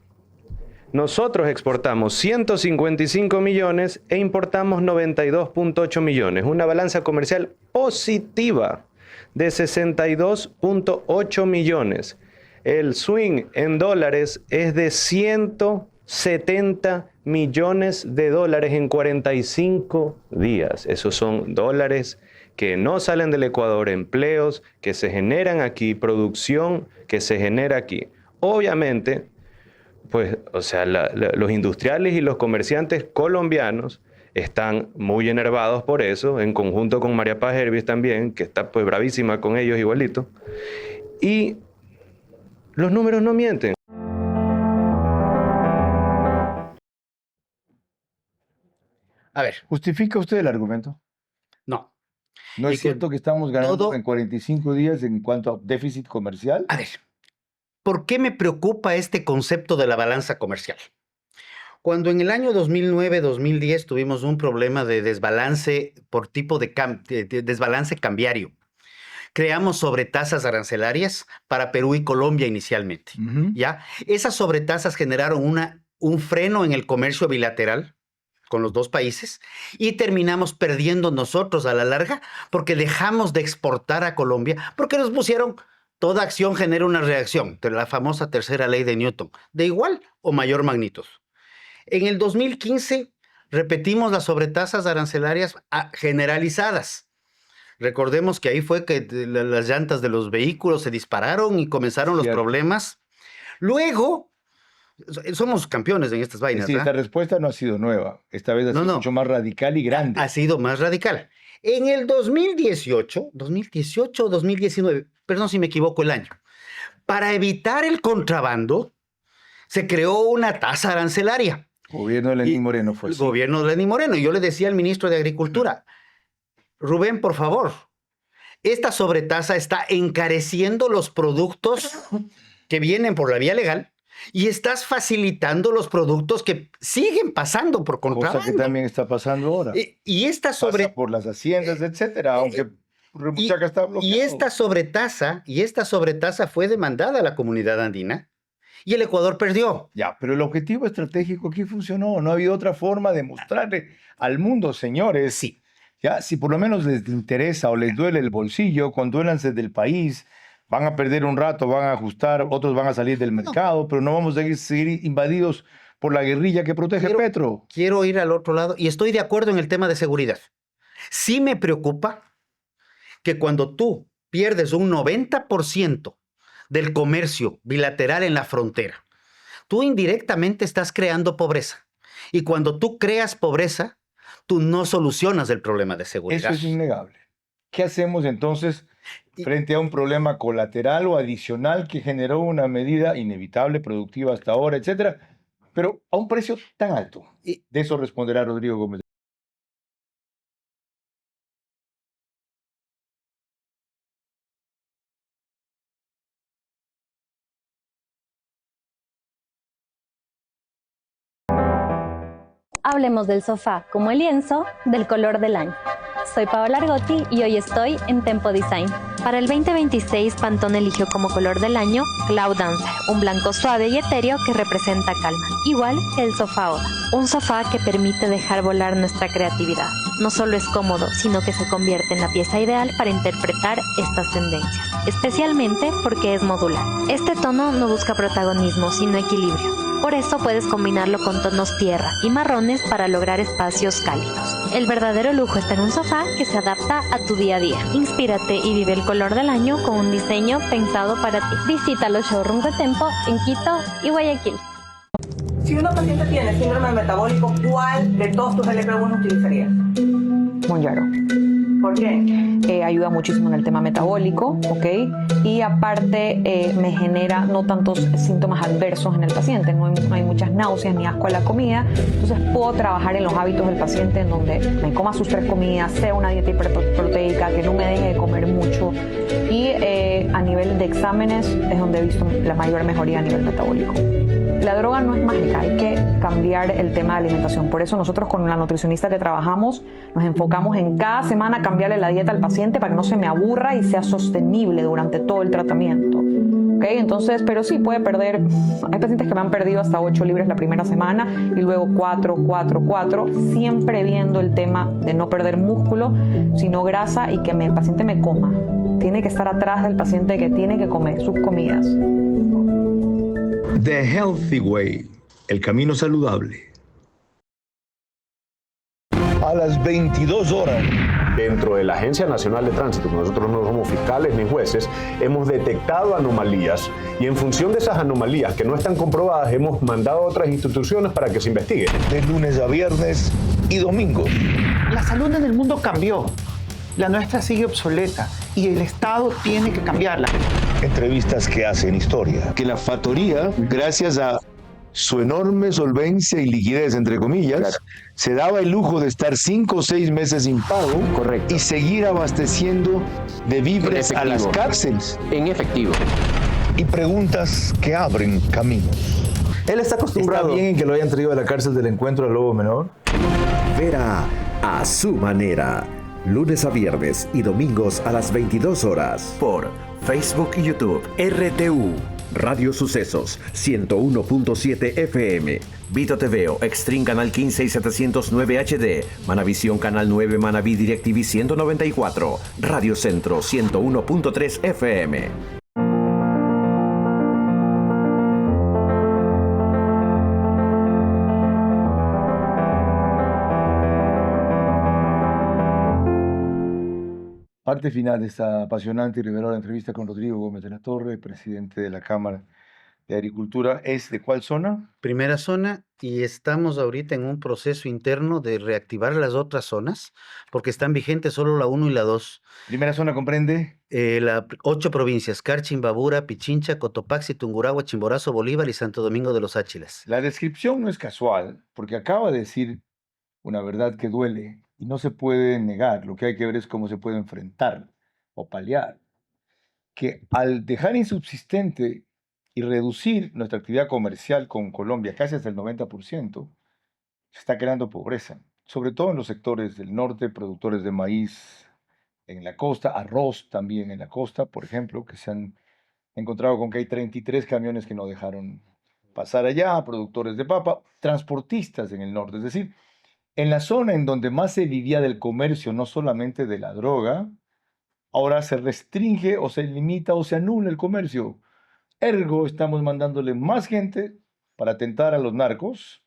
nosotros exportamos 155 millones e importamos 92.8 millones. Una balanza comercial positiva de 62.8 millones. El swing en dólares es de 170 millones de dólares en 45 días. Esos son dólares que no salen del Ecuador, empleos que se generan aquí, producción que se genera aquí. Obviamente, pues, o sea, los industriales y los comerciantes colombianos están muy enervados por eso, en conjunto con María Paz Hervis también, que está pues bravísima con ellos igualito. Y los números no mienten. A ver. ¿Justifica usted el argumento? No. ¿No es cierto que estamos ganando en 45 días en cuanto a déficit comercial? A ver, ¿por qué me preocupa este concepto de la balanza comercial? Cuando en el año 2009-2010 tuvimos un problema de desbalance por tipo de desbalance cambiario, creamos sobretasas arancelarias para Perú y Colombia inicialmente. ¿Ya? Esas sobretasas generaron un freno en el comercio bilateral con los dos países y terminamos perdiendo nosotros a la larga porque dejamos de exportar a Colombia porque nos pusieron toda acción genera una reacción, de la famosa tercera ley de Newton, de igual o mayor magnitud. En el 2015 repetimos las sobretasas arancelarias generalizadas. Recordemos que ahí fue que las llantas de los vehículos se dispararon y comenzaron los problemas. Luego, somos campeones en estas vainas. Sí, esta respuesta no ha sido nueva. Esta vez ha sido mucho más radical y grande. Ha sido más radical. En el 2018 o 2019, perdón si me equivoco el año, para evitar el contrabando, se creó una tasa arancelaria. Gobierno de Lenín Moreno fue. El gobierno de Lenín Moreno. Y yo le decía al ministro de Agricultura, Rubén, por favor, esta sobretasa está encareciendo los productos que vienen por la vía legal y estás facilitando los productos que siguen pasando por contrabando. Cosa que también está pasando ahora. Y esta Pasa por las haciendas, etcétera, aunque Remuchaca está bloqueado. Y esta sobretasa fue demandada a la comunidad andina y el Ecuador perdió. Ya, pero el objetivo estratégico aquí funcionó. No ha habido otra forma de mostrarle al mundo, señores. Sí. Ya, si por lo menos les interesa o les duele el bolsillo, condúelanse del país. Van a perder un rato, van a ajustar, otros van a salir del mercado, pero no vamos a seguir invadidos por la guerrilla que protege Petro. Quiero ir al otro lado y estoy de acuerdo en el tema de seguridad. Sí me preocupa que cuando tú pierdes un 90% del comercio bilateral en la frontera, tú indirectamente estás creando pobreza. Y cuando tú creas pobreza, tú no solucionas el problema de seguridad. Eso es innegable. ¿Qué hacemos entonces frente a un problema colateral o adicional que generó una medida inevitable, productiva hasta ahora, etcétera, pero a un precio tan alto? Y de eso responderá Rodrigo Gómez. Hablemos del sofá como el lienzo del color del año. Soy Paola Argotti y hoy estoy en Tempo Design. Para el 2026, Pantone eligió como color del año Cloud Dancer, un blanco suave y etéreo que representa calma, igual que el sofá Oda. Un sofá que permite dejar volar nuestra creatividad. No solo es cómodo, sino que se convierte en la pieza ideal para interpretar estas tendencias, especialmente porque es modular. Este tono no busca protagonismo, sino equilibrio. Por eso puedes combinarlo con tonos tierra y marrones para lograr espacios cálidos. El verdadero lujo está en un sofá que se adapta a tu día a día. Inspírate y vive el color del año con un diseño pensado para ti. Visita los showrooms de Tempo en Quito y Guayaquil. Si una paciente tiene síndrome metabólico, ¿cuál de todos tus LP1 utilizarías? Mounjaro. ¿Por qué? Ayuda muchísimo en el tema metabólico, ¿ok? Y aparte me genera no tantos síntomas adversos en el paciente, no hay muchas náuseas ni asco a la comida, entonces puedo trabajar en los hábitos del paciente en donde me coma sus 3 comidas, sea una dieta hiperproteica, que no me deje de comer mucho y a nivel de exámenes es donde he visto la mayor mejoría a nivel metabólico. La droga no es mágica, hay que cambiar el tema de alimentación. Por eso nosotros con la nutricionista que trabajamos nos enfocamos en cada semana cambiarle la dieta al paciente para que no se me aburra y sea sostenible durante todo el tratamiento. ¿Okay? Entonces, pero sí puede perder, hay pacientes que me han perdido hasta 8 libras la primera semana y luego 4, siempre viendo el tema de no perder músculo, sino grasa y que el paciente me coma. Tiene que estar atrás del paciente que tiene que comer sus comidas. The Healthy Way, el camino saludable. A las 22 horas. Dentro de la Agencia Nacional de Tránsito, nosotros no somos fiscales ni jueces, hemos detectado anomalías y en función de esas anomalías que no están comprobadas, hemos mandado a otras instituciones para que se investiguen. De lunes a viernes y domingos. La salud en el mundo cambió. La nuestra sigue obsoleta y el Estado tiene que cambiarla. Entrevistas que hacen historia. Que la factoría, gracias a su enorme solvencia y liquidez, entre comillas, se daba el lujo de estar 5 o 6 meses sin pago. Correcto. Y seguir abasteciendo de víveres a las cárceles. En efectivo. Y preguntas que abren caminos. Él está acostumbrado. ¿Está bien en que lo hayan traído a la cárcel del encuentro al lobo menor? Vera a su manera. Lunes a viernes y domingos a las 22 horas. Por Facebook y YouTube. RTU. Radio Sucesos 101.7 FM. Vito TVO Extreme Canal 15 y 709 HD. Manavisión Canal 9 Manaví DirecTV 194. Radio Centro 101.3 FM. Parte final de esta apasionante y reveladora entrevista con Rodrigo Gómez de la Torre, presidente de la Cámara de Agricultura. ¿Es de cuál zona? Primera zona, y estamos ahorita en un proceso interno de reactivar las otras zonas, porque están vigentes solo la 1 y la 2. ¿Primera zona comprende? 8 provincias: Carchi, Imbabura, Pichincha, Cotopaxi, Tungurahua, Chimborazo, Bolívar y Santo Domingo de los Áchilas. La descripción no es casual, porque acaba de decir una verdad que duele y no se puede negar. Lo que hay que ver es cómo se puede enfrentar o paliar. Que al dejar insubsistente y reducir nuestra actividad comercial con Colombia casi hasta el 90%, se está creando pobreza, sobre todo en los sectores del norte, productores de maíz en la costa, arroz también en la costa, por ejemplo, que se han encontrado con que hay 33 camiones que no dejaron pasar allá, productores de papa, transportistas en el norte. Es decir, en la zona en donde más se vivía del comercio, no solamente de la droga, ahora se restringe o se limita o se anula el comercio. Ergo, estamos mandándole más gente para atentar a los narcos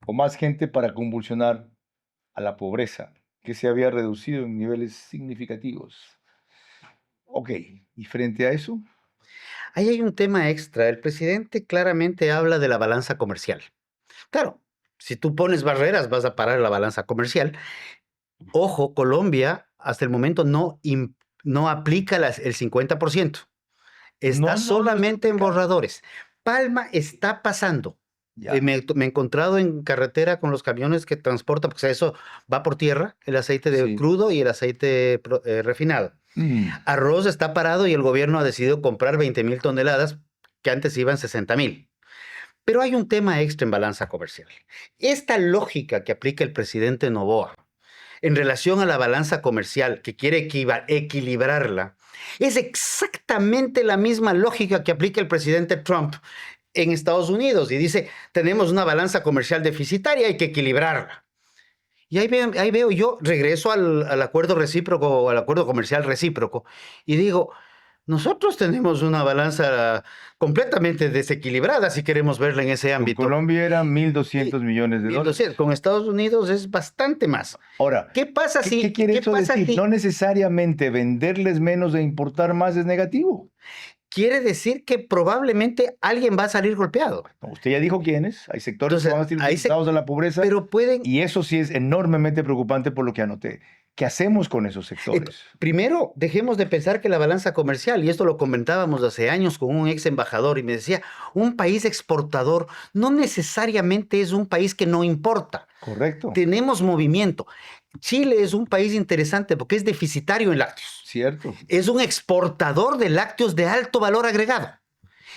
o más gente para convulsionar a la pobreza, que se había reducido en niveles significativos. Ok, y frente a eso, Ahí hay un tema extra. El presidente claramente habla de la balanza comercial. Claro, si tú pones barreras vas a parar la balanza comercial. Ojo, Colombia hasta el momento no aplica el 50%. Está solamente en borradores. Palma está pasando. Me he encontrado en carretera con los camiones que transportan, porque eso va por tierra, el aceite de crudo y el aceite refinado. Arroz está parado y el gobierno ha decidido comprar 20,000 toneladas que antes iban 60,000. Pero hay un tema extra en balanza comercial. Esta lógica que aplica el presidente Noboa en relación a la balanza comercial, que quiere equilibrarla, es exactamente la misma lógica que aplica el presidente Trump en Estados Unidos y dice, tenemos una balanza comercial deficitaria, hay que equilibrarla. Y ahí veo yo, regreso al acuerdo recíproco o al acuerdo comercial recíproco y digo, nosotros tenemos una balanza completamente desequilibrada si queremos verla en ese ámbito. Con Colombia eran 1.200 millones de dólares. Con Estados Unidos es bastante más. Ahora, ¿qué pasa si... ¿qué quiere eso decir? No necesariamente venderles menos e importar más es negativo. Quiere decir que probablemente alguien va a salir golpeado. Usted ya dijo quiénes. Hay sectores que van a salir afectados de la pobreza. Pero y eso sí es enormemente preocupante por lo que anoté. ¿Qué hacemos con esos sectores? Primero, dejemos de pensar que la balanza comercial, y esto lo comentábamos hace años con un ex embajador, y me decía, un país exportador no necesariamente es un país que no importa. Correcto. Tenemos movimiento. Chile es un país interesante porque es deficitario en lácteos. Cierto. Es un exportador de lácteos de alto valor agregado.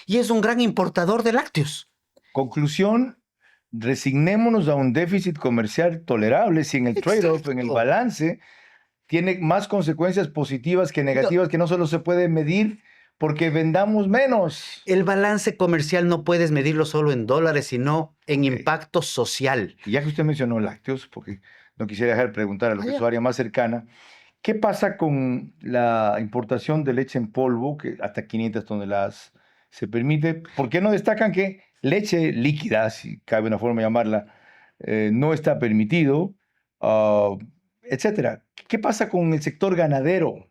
Y es un gran importador de lácteos. Conclusión, resignémonos a un déficit comercial tolerable si en el trade-off, en el balance, tiene más consecuencias positivas que negativas, que no solo se puede medir porque vendamos menos. El balance comercial no puedes medirlo solo en dólares, sino en impacto social. Y ya que usted mencionó lácteos, porque no quisiera dejar de preguntar a la usuaria más cercana, ¿qué pasa con la importación de leche en polvo, que hasta 500 toneladas se permite? ¿Por qué no destacan que leche líquida, si cabe una forma de llamarla, no está permitido, etcétera? ¿Qué pasa con el sector ganadero?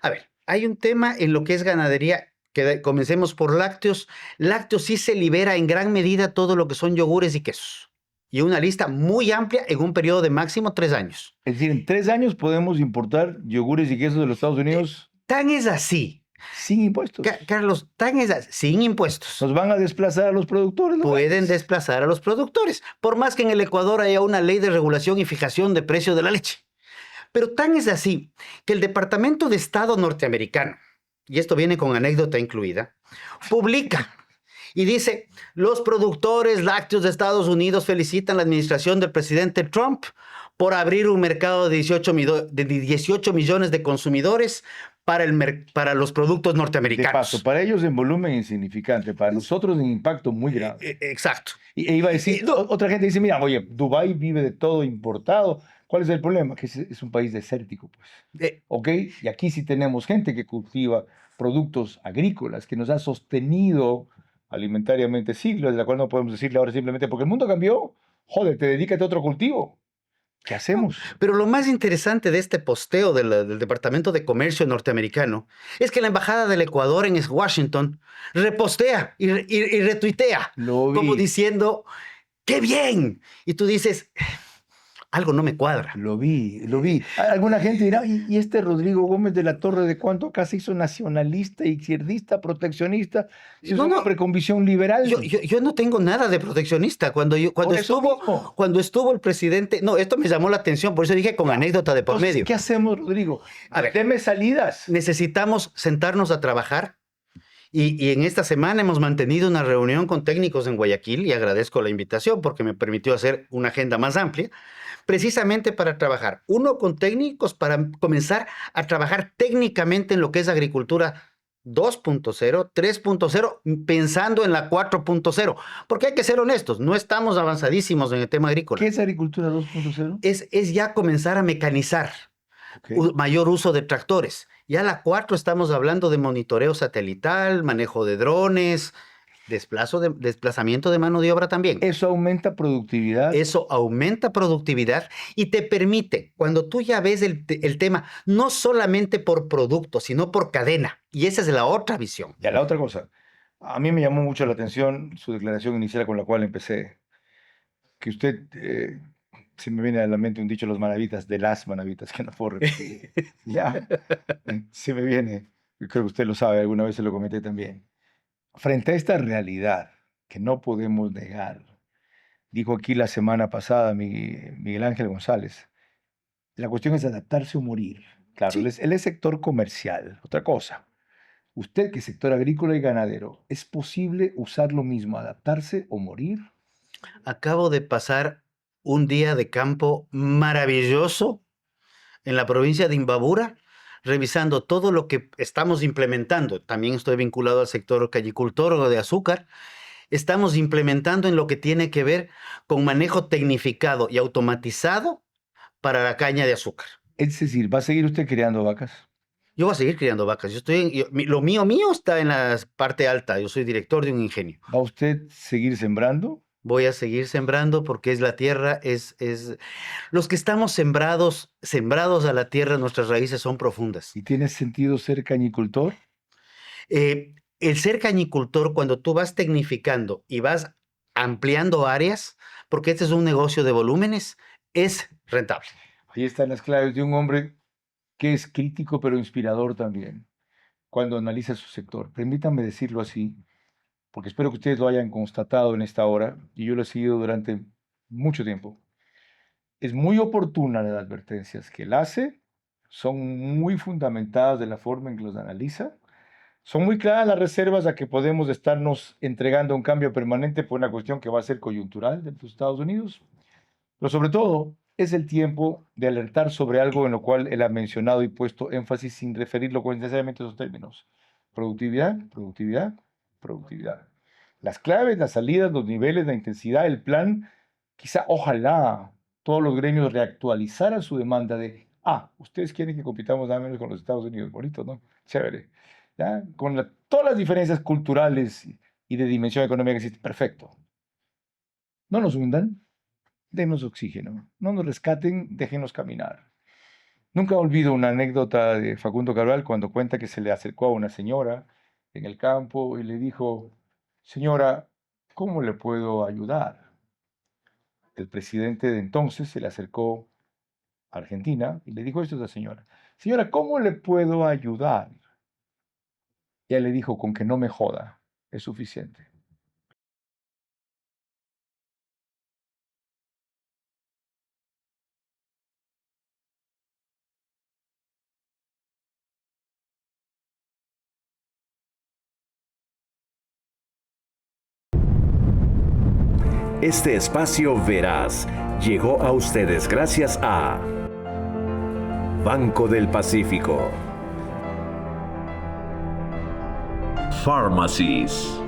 A ver, hay un tema en lo que es ganadería, que comencemos por lácteos. Lácteos sí se libera en gran medida todo lo que son yogures y quesos. Y una lista muy amplia en un periodo de máximo 3 años. Es decir, en 3 años podemos importar yogures y quesos de los Estados Unidos. Tan es así. Sin impuestos. Carlos, tan es así, sin impuestos. ¿Nos van a desplazar a los productores? Pueden desplazar a los productores. Por más que en el Ecuador haya una ley de regulación y fijación de precio de la leche. Pero tan es así que el Departamento de Estado norteamericano, y esto viene con anécdota incluida, publica y dice, los productores lácteos de Estados Unidos felicitan a la administración del presidente Trump por abrir un mercado de 18 millones de consumidores para los productos norteamericanos. De paso, para ellos en volumen insignificante, para nosotros en impacto muy grave. Exacto. Y iba a decir, otra gente dice, mira, oye, Dubái vive de todo importado. ¿Cuál es el problema? Que es un país desértico, pues. ¿Ok? Y aquí sí tenemos gente que cultiva productos agrícolas, que nos ha sostenido alimentariamente siglos, de la cual no podemos decirle ahora simplemente porque el mundo cambió. Joder, te dedícate a otro cultivo. ¿Qué hacemos? Pero lo más interesante de este posteo del Departamento de Comercio norteamericano es que la Embajada del Ecuador en Washington repostea y retuitea, como diciendo, ¡qué bien! Y tú dices, algo no me cuadra. Lo vi. Alguna gente dirá, ¿y este Rodrigo Gómez de la Torre de cuánto acá se hizo nacionalista, izquierdista, proteccionista? Si es un hombre con visión liberal. Yo no tengo nada de proteccionista. Cuando estuvo el presidente... No, esto me llamó la atención, por eso dije con anécdota de por medio. ¿Qué hacemos, Rodrigo? A ver, deme salidas. Necesitamos sentarnos a trabajar. Y en esta semana hemos mantenido una reunión con técnicos en Guayaquil y agradezco la invitación porque me permitió hacer una agenda más amplia, precisamente para trabajar. Uno, con técnicos para comenzar a trabajar técnicamente en lo que es agricultura 2.0, 3.0, pensando en la 4.0. Porque hay que ser honestos, no estamos avanzadísimos en el tema agrícola. ¿Qué es agricultura 2.0? Es ya comenzar a mecanizar, mayor uso de tractores. Ya la 4 estamos hablando de monitoreo satelital, manejo de drones, desplazamiento de mano de obra también. Eso aumenta productividad. Eso aumenta productividad y te permite, cuando tú ya ves el tema, no solamente por producto, sino por cadena. Y esa es la otra visión. Ya, la otra cosa. A mí me llamó mucho la atención su declaración inicial con la cual empecé. Que usted, se me viene a la mente un dicho, los manavitas, de las manavitas, que no puedo repetir. Ya, se me viene. Yo creo que usted lo sabe, alguna vez se lo comenté también. Frente a esta realidad que no podemos negar, dijo aquí la semana pasada Miguel Ángel González, la cuestión es adaptarse o morir. Claro, él es sector comercial, otra cosa. Usted, que es sector agrícola y ganadero, ¿es posible usar lo mismo, adaptarse o morir? Acabo de pasar un día de campo maravilloso en la provincia de Imbabura, revisando todo lo que estamos implementando. También estoy vinculado al sector cañicultor o de azúcar. Estamos implementando en lo que tiene que ver con manejo tecnificado y automatizado para la caña de azúcar. Es decir, ¿va a seguir usted criando vacas? Yo voy a seguir criando vacas. Lo mío está en la parte alta. Yo soy director de un ingenio. ¿Va usted a seguir sembrando? Voy a seguir sembrando porque es la tierra, los que estamos sembrados a la tierra, nuestras raíces son profundas. ¿Y tiene sentido ser cañicultor? El ser cañicultor, cuando tú vas tecnificando y vas ampliando áreas, porque este es un negocio de volúmenes, es rentable. Ahí están las claves de un hombre que es crítico pero inspirador también, cuando analiza su sector. Permítanme decirlo así, porque espero que ustedes lo hayan constatado en esta hora, y yo lo he seguido durante mucho tiempo. Es muy oportuna las advertencias que él hace, son muy fundamentadas de la forma en que los analiza, son muy claras las reservas a que podemos estarnos entregando un cambio permanente por una cuestión que va a ser coyuntural de los Estados Unidos, pero sobre todo es el tiempo de alertar sobre algo en lo cual él ha mencionado y puesto énfasis sin referirlo necesariamente a esos términos. Productividad, productividad, productividad. Las claves, las salidas, los niveles, la intensidad, el plan, quizá, ojalá, todos los gremios reactualizaran su demanda de, ustedes quieren que compitamos nada menos con los Estados Unidos, bonito, ¿no? Chévere. ¿Ya? Con todas las diferencias culturales y de dimensión económica que existen, perfecto. No nos hundan, denos oxígeno. No nos rescaten, déjenos caminar. Nunca olvido una anécdota de Facundo Cabral cuando cuenta que se le acercó a una señora en el campo y le dijo, señora, ¿cómo le puedo ayudar? El presidente de entonces se le acercó a Argentina y le dijo esto a esa señora, señora, ¿cómo le puedo ayudar? Y él le dijo, con que no me joda, es suficiente. Este espacio Veraz llegó a ustedes gracias a Banco del Pacífico, Pharmacies,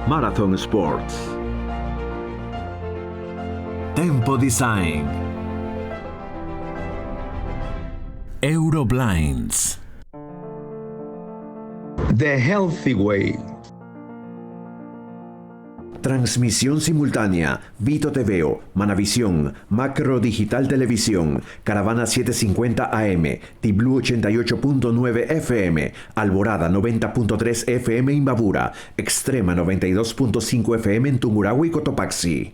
Marathon Sports, Tempo Design, Euroblinds, The Healthy Way. Transmisión simultánea, Vito TVO, Manavisión, Macro Digital Televisión, Caravana 750 AM, Tiblu 88.9 FM, Alborada 90.3 FM Imbabura, Extrema 92.5 FM en Tungurahua y Cotopaxi.